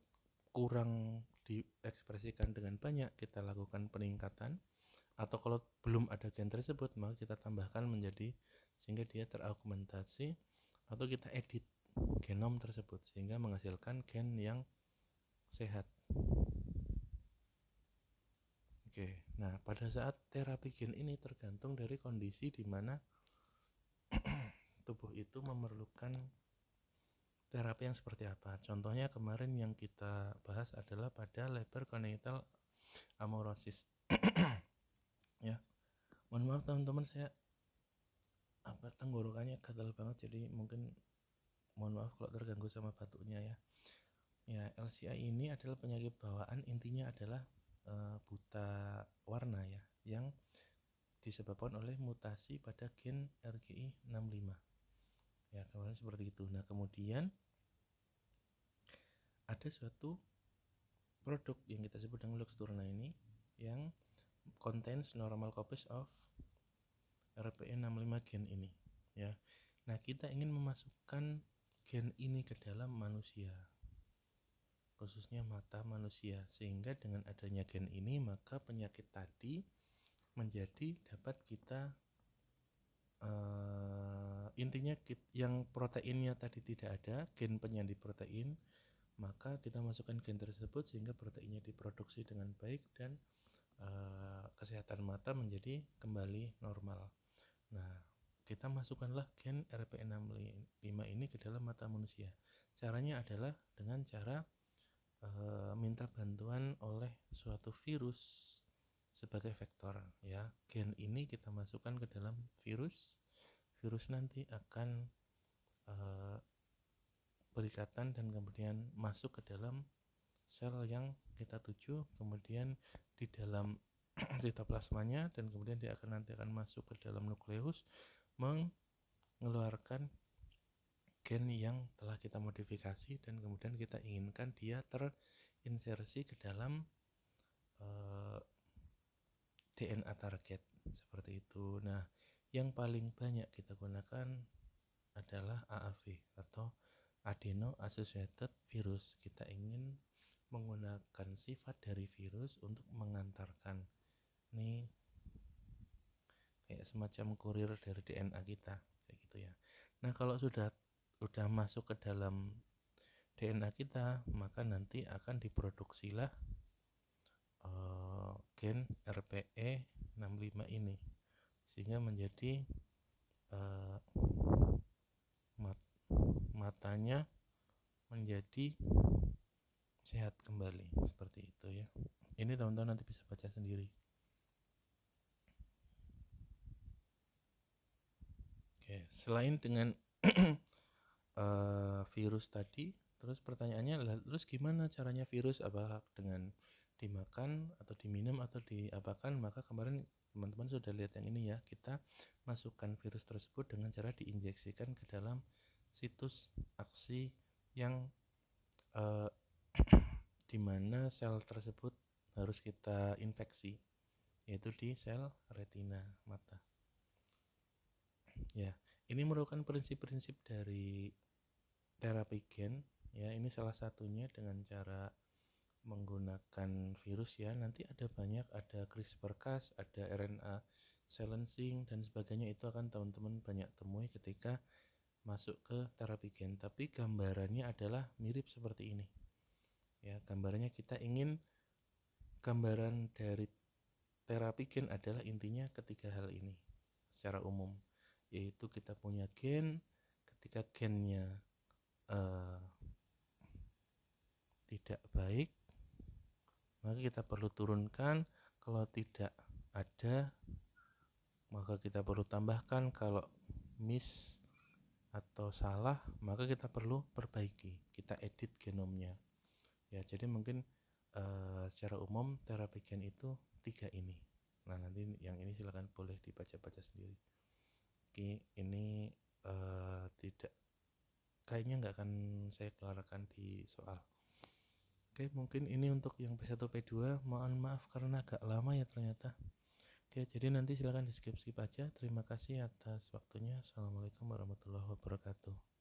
kurang diekspresikan dengan banyak, kita lakukan peningkatan. Atau kalau belum ada gen tersebut maka kita tambahkan menjadi sehingga dia teraugmentasi, atau kita edit genom tersebut sehingga menghasilkan gen yang sehat. Oke, nah pada saat terapi gen ini tergantung dari kondisi di mana tubuh itu memerlukan terapi yang seperti apa. Contohnya kemarin yang kita bahas adalah pada Leber congenital amaurosis. Ya, mohon maaf teman-teman, saya tenggorokannya gatal banget, jadi mungkin mohon maaf kalau terganggu sama batuknya ya. Ya, LCI ini adalah penyakit bawaan, intinya adalah buta warna ya, yang disebabkan oleh mutasi pada gen RGI65 ya, kemarin seperti itu. Nah, kemudian ada suatu produk yang kita sebut dengan Luxturna ini yang contains normal copies of RPE65 gen ini ya. Nah, kita ingin memasukkan gen ini ke dalam manusia, khususnya mata manusia, sehingga dengan adanya gen ini maka penyakit tadi menjadi dapat kita intinya yang proteinnya tadi tidak ada, gen penyandi protein, maka kita masukkan gen tersebut sehingga proteinnya diproduksi dengan baik dan kesehatan mata menjadi kembali normal. Nah, kita masukkanlah gen RPE65 ini ke dalam mata manusia. Caranya adalah dengan cara minta bantuan oleh suatu virus sebagai vektor ya. Gen ini kita masukkan ke dalam virus nanti akan berikatan dan kemudian masuk ke dalam sel yang kita tuju, kemudian di dalam sitoplasmanya, dan kemudian dia nanti akan masuk ke dalam nukleus, mengeluarkan gen yang telah kita modifikasi dan kemudian kita inginkan dia terinsersi ke dalam DNA target seperti itu. Nah, yang paling banyak kita gunakan adalah AAV atau Adeno Associated Virus. Kita ingin menggunakan sifat dari virus untuk mengantarkan ini kayak semacam kurir dari DNA kita kayak gitu ya. Nah, kalau sudah masuk ke dalam DNA kita, maka nanti akan diproduksilah gen RPE65 ini sehingga menjadi matanya menjadi sehat kembali seperti itu ya. Ini teman-teman nanti bisa baca sendiri. Oke, selain dengan virus tadi, terus pertanyaannya terus gimana caranya virus? Apakah dengan dimakan atau diminum atau diapakan? Maka kemarin teman-teman sudah lihat yang ini ya, kita masukkan virus tersebut dengan cara diinjeksikan ke dalam situs aksi yang dimana sel tersebut harus kita infeksi, yaitu di sel retina mata. Ya, ini merupakan prinsip-prinsip dari terapi gen ya. Ini salah satunya dengan cara menggunakan virus ya. Nanti ada banyak, ada CRISPR-Cas, ada RNA silencing dan sebagainya. Itu akan teman-teman banyak temui ketika masuk ke terapi gen. Tapi gambarannya adalah mirip seperti ini ya. Gambarannya kita ingin gambaran dari terapi gen adalah intinya ketiga hal ini secara umum, yaitu kita punya gen, ketika gennya tidak baik maka kita perlu turunkan, kalau tidak ada maka kita perlu tambahkan, kalau miss atau salah maka kita perlu perbaiki, kita edit genomnya ya. Jadi mungkin secara umum terapi gen itu 3 ini. Nah, nanti yang ini silakan boleh dibaca-baca sendiri. Oke, ini tidak kayaknya nggak akan saya keluarkan di soal. Oke, mungkin ini untuk yang P1 P2. Mohon maaf karena agak lama ya ternyata. Oke, jadi nanti silakan di skip aja. Terima kasih atas waktunya. Assalamualaikum warahmatullahi wabarakatuh.